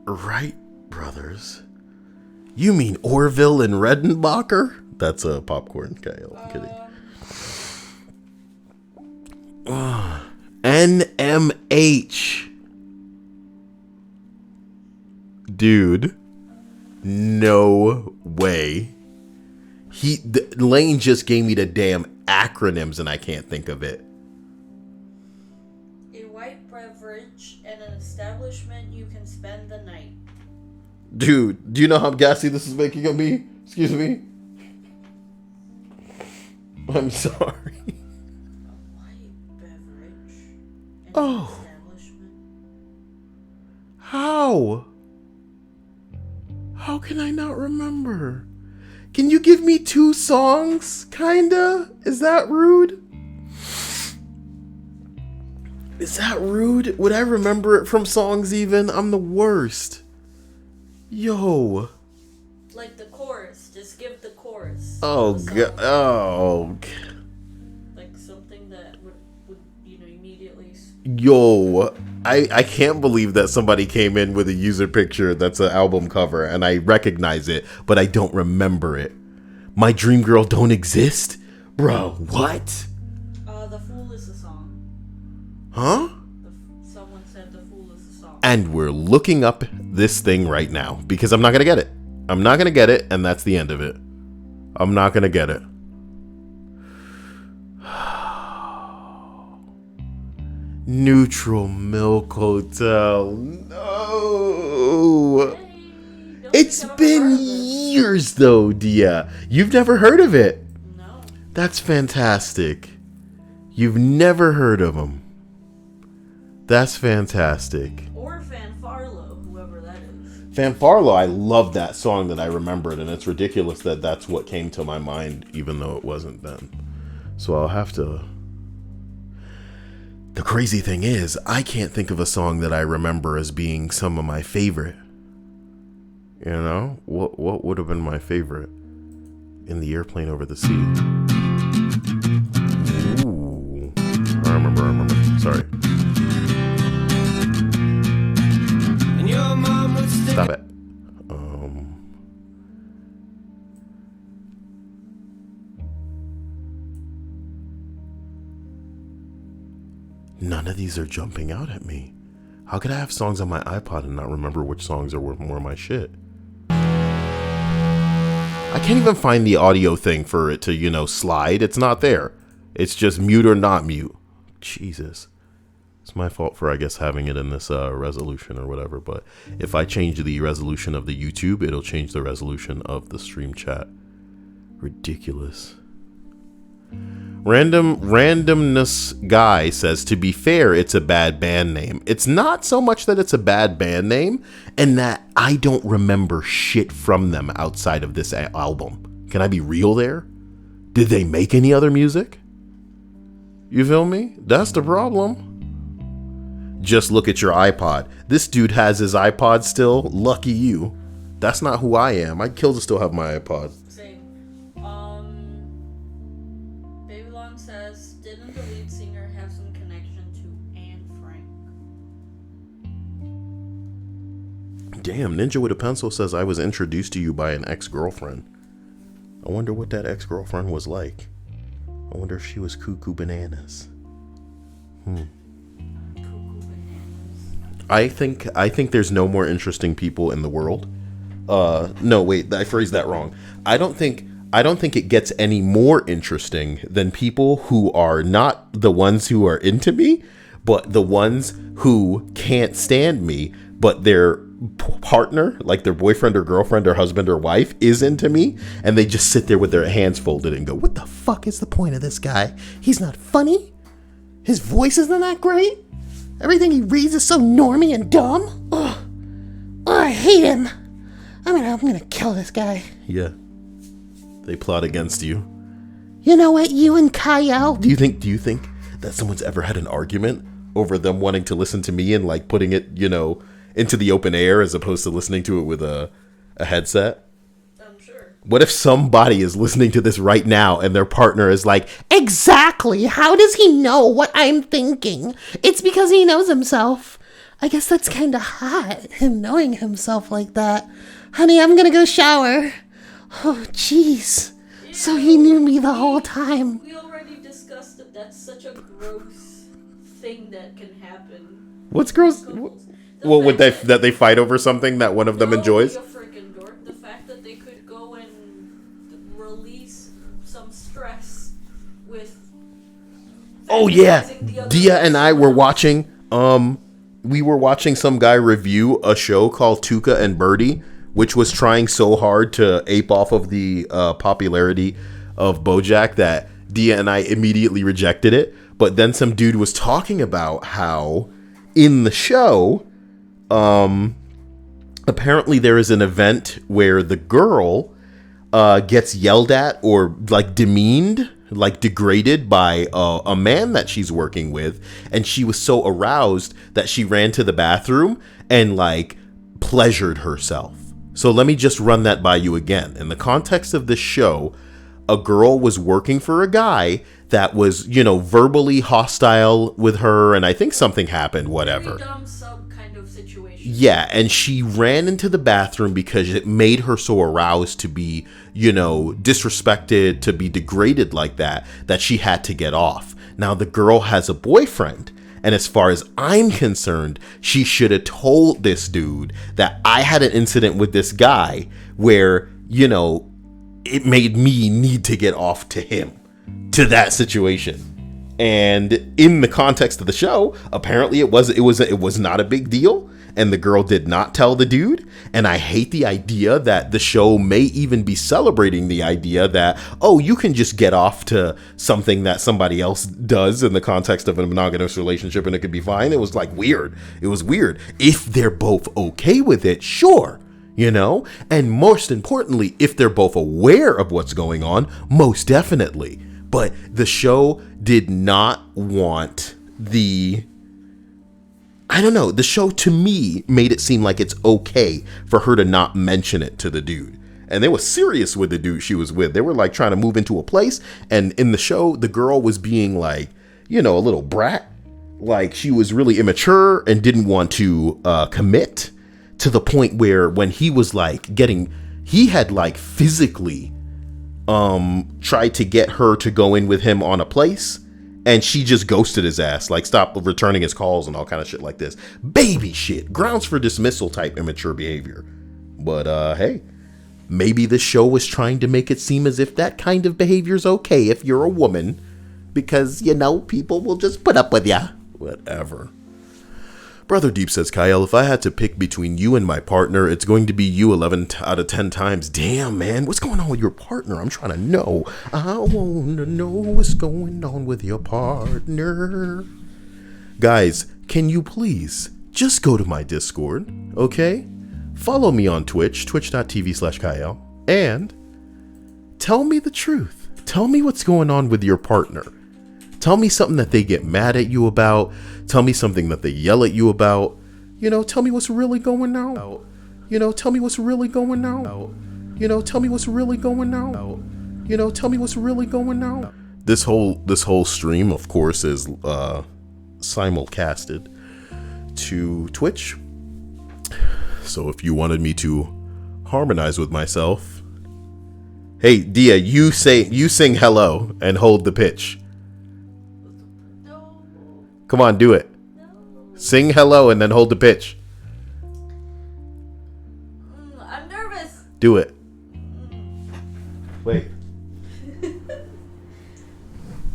Wright brothers? You mean Orville and Redenbacher? That's a popcorn. Okay, I'm kidding. NMH. Dude. No way. Lane just gave me the damn acronyms and I can't think of it. A white beverage and an establishment you can spend the night. Dude, do you know how gassy this is making of me? Excuse me. I'm sorry. A white beverage and Oh. an establishment. How? How can I not remember? Can you give me 2 songs? Kinda? Is that rude? Is that rude? Would I remember it from songs even? I'm the worst. Yo. Like the chorus. Just give the chorus. Oh, of the god. song. Oh. Like something that would immediately... Yo. I can't believe that somebody came in with a user picture that's an album cover and I recognize it, but I don't remember it. My Dream Girl don't exist? Bro, what? The Fool is the song. Huh? Someone said The Fool is the song. And we're looking up this thing right now because I'm not going to get it. I'm not going to get it, and that's the end of it. I'm not going to get it. Neutral Milk Hotel. No. It's been years though, Dia. You've never heard of it. No. That's fantastic. You've never heard of them. That's fantastic. Or Fanfarlo, whoever that is. Fanfarlo, I love that song that I remembered, and it's ridiculous that that's what came to my mind, even though it wasn't then. So I'll have to... The crazy thing is, I can't think of a song that I remember as being some of my favorite. You know? What would have been my favorite? In the Airplane Over the Sea. Ooh. I remember. Sorry. And your mom would stay. Stop it. None of these are jumping out at me. How could I have songs on my iPod and not remember which songs are more my shit? I can't even find the audio thing for it to, slide. It's not there. It's just mute or not mute. Jesus. It's my fault for, I guess, having it in this resolution or whatever. But if I change the resolution of the YouTube, it'll change the resolution of the stream chat. Ridiculous. Randomness guy says, to be fair, it's a bad band name. It's not so much that it's a bad band name and that I don't remember shit from them outside of this album. Can I be real there? Did they make any other music? You feel me? That's the problem. Just look at your iPod. This dude has his iPod still. Lucky you. That's not who I am. I'd kill to still have my iPod. Same. Babylon says, didn't the lead Damn, Ninja with a Pencil says I was introduced to you by an ex-girlfriend. I wonder what that ex-girlfriend was like. I wonder if she was cuckoo bananas. Cuckoo bananas. I think there's no more interesting people in the world. No, wait, I phrased that wrong. I don't think it gets any more interesting than people who are not the ones who are into me, but the ones who can't stand me, but their partner, like their boyfriend or girlfriend or husband or wife, is into me, and they just sit there with their hands folded and go, what the fuck is the point of this guy? He's not funny. His voice isn't that great. Everything he reads is so normy and dumb. Ugh. Oh, I hate him. I'm gonna kill this guy. Yeah. They plot against you. You know what, you and Kyle? Do you think that someone's ever had an argument over them wanting to listen to me and like putting it, into the open air as opposed to listening to it with a headset? I'm sure. What if somebody is listening to this right now and their partner is like, exactly, how does he know what I'm thinking? It's because he knows himself. I guess that's kind of hot, him knowing himself like that. Honey, I'm gonna go shower. Oh, jeez. So he knew me the whole time. We already discussed that that's such a gross thing that can happen. What's gross? Well, that they fight over something that one of them enjoys? You freaking dork. The fact that they could go and release some stress with... Oh, yeah. Dia and I were watching, we were watching some guy review a show called Tuca and Birdie, which was trying so hard to ape off of the popularity of BoJack that Dia and I immediately rejected it. But then some dude was talking about how in the show, apparently there is an event where the girl gets yelled at or like demeaned, like degraded by a man that she's working with, and she was so aroused that she ran to the bathroom and like pleasured herself. So let me just run that by you again. In the context of this show, a girl was working for a guy that was, verbally hostile with her, and I think something happened, whatever. Very dumb sub kind of situation. Yeah, and she ran into the bathroom because it made her so aroused to be, disrespected, to be degraded like that she had to get off. Now, the girl has a boyfriend, and as far as I'm concerned, she should have told this dude that I had an incident with this guy where, it made me need to get off to him, to that situation. And in the context of the show, apparently it was not a big deal, and the girl did not tell the dude. And I hate the idea that the show may even be celebrating the idea that, oh, you can just get off to something that somebody else does in the context of a monogamous relationship and it could be fine. It was like weird. It was weird. If they're both okay with it, sure. And most importantly, if they're both aware of what's going on, most definitely. But the show did not want the show to me made it seem like it's okay for her to not mention it to the dude. And they were serious with the dude she was with. They were like trying to move into a place. And in the show, the girl was being like, a little brat. Like she was really immature and didn't want to commit. To the point where when he was like he had like physically tried to get her to go in with him on a place, and she just ghosted his ass, like stopped returning his calls and all kind of shit like this. Baby shit, grounds for dismissal type immature behavior. But hey, maybe the show was trying to make it seem as if that kind of behavior is okay if you're a woman, because people will just put up with ya. Whatever. Brother Deep says, Kyle, if I had to pick between you and my partner, it's going to be you 11 out of 10 times. Damn, man. What's going on with your partner? I'm trying to know. I want to know what's going on with your partner. Guys, can you please just go to my Discord, okay? Follow me on Twitch, twitch.tv/Kyle, and tell me the truth. Tell me what's going on with your partner. Tell me something that they get mad at you about. Tell me something that they yell at you about. Tell me what's really going on. Tell me what's really going on. Tell me what's really going on. Tell me what's really going on. This whole stream, of course, is simulcasted to Twitch. So if you wanted me to harmonize with myself, hey Dia, you sing hello and hold the pitch. No. Come on, do it. No. Sing hello and then hold the pitch. I'm nervous. Do it. Wait.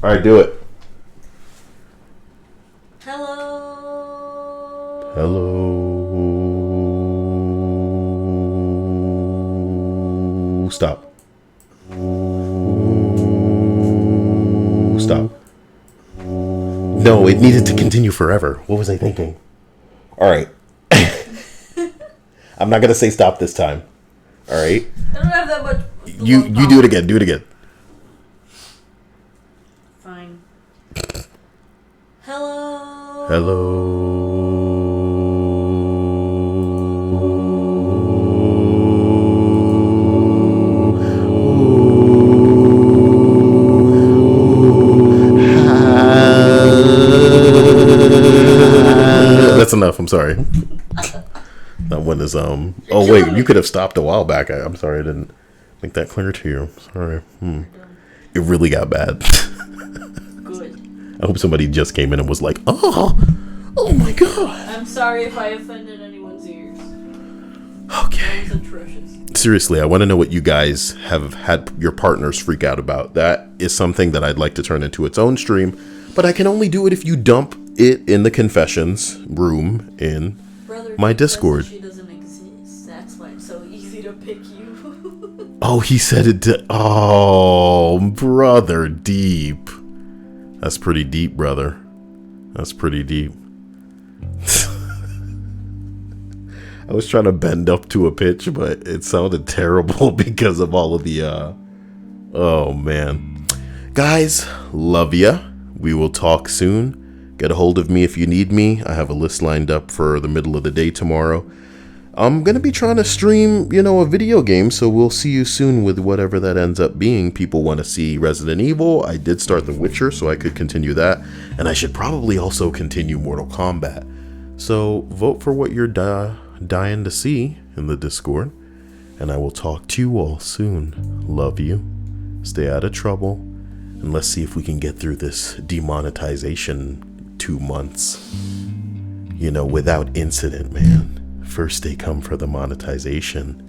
All right, do it. Hello. Hello. Stop. Stop. No, it needed to continue forever. What was I thinking? All right. I'm not gonna say stop this time. All right. I don't have that much. You do it again. Do it again. Fine. Hello. That's enough. I'm sorry. That one is Oh wait, you could have stopped a while back. I'm sorry, I didn't make that clear to you. Sorry. It really got bad. Good. I hope somebody just came in and was like, oh my god. I'm sorry if I offended anyone's ears. Okay. It was atrocious. Seriously, I want to know what you guys have had your partners freak out about. That is something that I'd like to turn into its own stream, but I can only do it if you dump it in the confessions room in Brother my thinks Discord. She doesn't exist. That's why it's so easy to pick you. Oh, he said it to... Oh, brother, deep. That's pretty deep, brother. That's pretty deep. I was trying to bend up to a pitch, but it sounded terrible because of all of the... Oh, man. Guys, love ya. We will talk soon. Get a hold of me if you need me. I have a list lined up for the middle of the day tomorrow. I'm going to be trying to stream, a video game, so we'll see you soon with whatever that ends up being. People want to see Resident Evil. I did start The Witcher, so I could continue that. And I should probably also continue Mortal Kombat. So vote for what you're dying to see in the Discord. And I will talk to you all soon. Love you. Stay out of trouble. And let's see if we can get through this demonetization 2 months. Without incident, man. First they come for the monetization,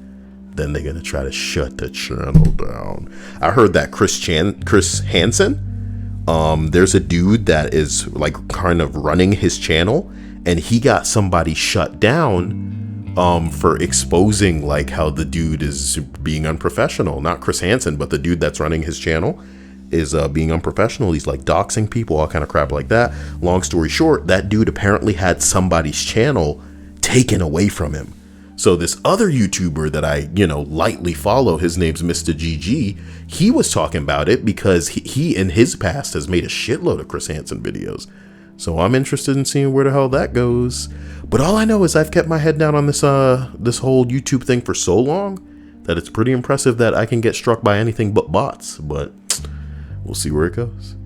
then they're gonna try to shut the channel down. I heard that Chris Hansen, there's a dude that is like kind of running his channel, and he got somebody shut down for exposing like how the dude is being unprofessional. Not Chris Hansen, but the dude that's running his channel is being unprofessional. He's like doxing people, all kind of crap like that. Long story short, that dude apparently had somebody's channel taken away from him. So this other YouTuber that I, lightly follow, his name's Mr. GG, he was talking about it because he in his past has made a shitload of Chris Hansen videos. So I'm interested in seeing where the hell that goes. But all I know is I've kept my head down on this whole YouTube thing for so long that it's pretty impressive that I can get struck by anything but bots. But we'll see where it goes.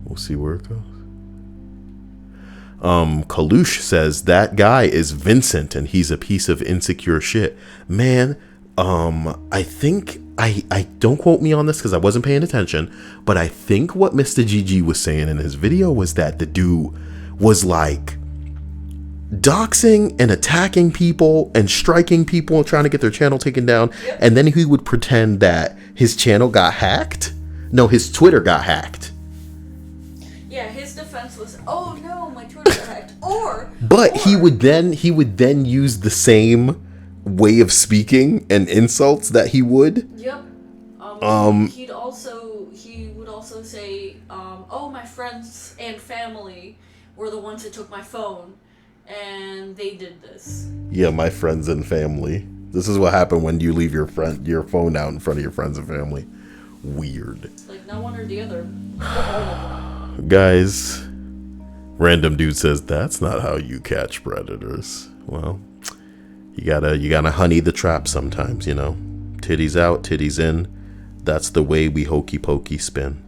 We'll see where it goes. Kalush says that guy is Vincent and he's a piece of insecure shit. Man, I think, I don't quote me on this because I wasn't paying attention, but I think what Mr. GG was saying in his video was that the dude was like doxing and attacking people and striking people and trying to get their channel taken down. Yep. And then he would pretend that his channel got hacked. No, his Twitter got hacked. Yeah, his defense was, oh no, my Twitter got hacked. But he would then use the same way of speaking and insults that he would. Yep. He would also say, oh, my friends and family were the ones that took my phone, and they did this. Yeah, my friends and family. This is what happened when you leave your phone out in front of your friends and family. Weird. It's like not one or the other. Guys, random dude says that's not how you catch predators. Well, you gotta honey the trap sometimes, Titties out, titties in. That's the way we hokey pokey spin.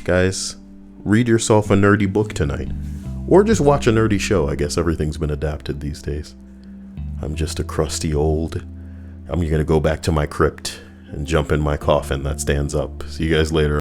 Guys, read yourself a nerdy book tonight. Or just watch a nerdy show. I guess everything's been adapted these days. I'm just a crusty old. I'm going to go back to my crypt and jump in my coffin that stands up. See you guys later.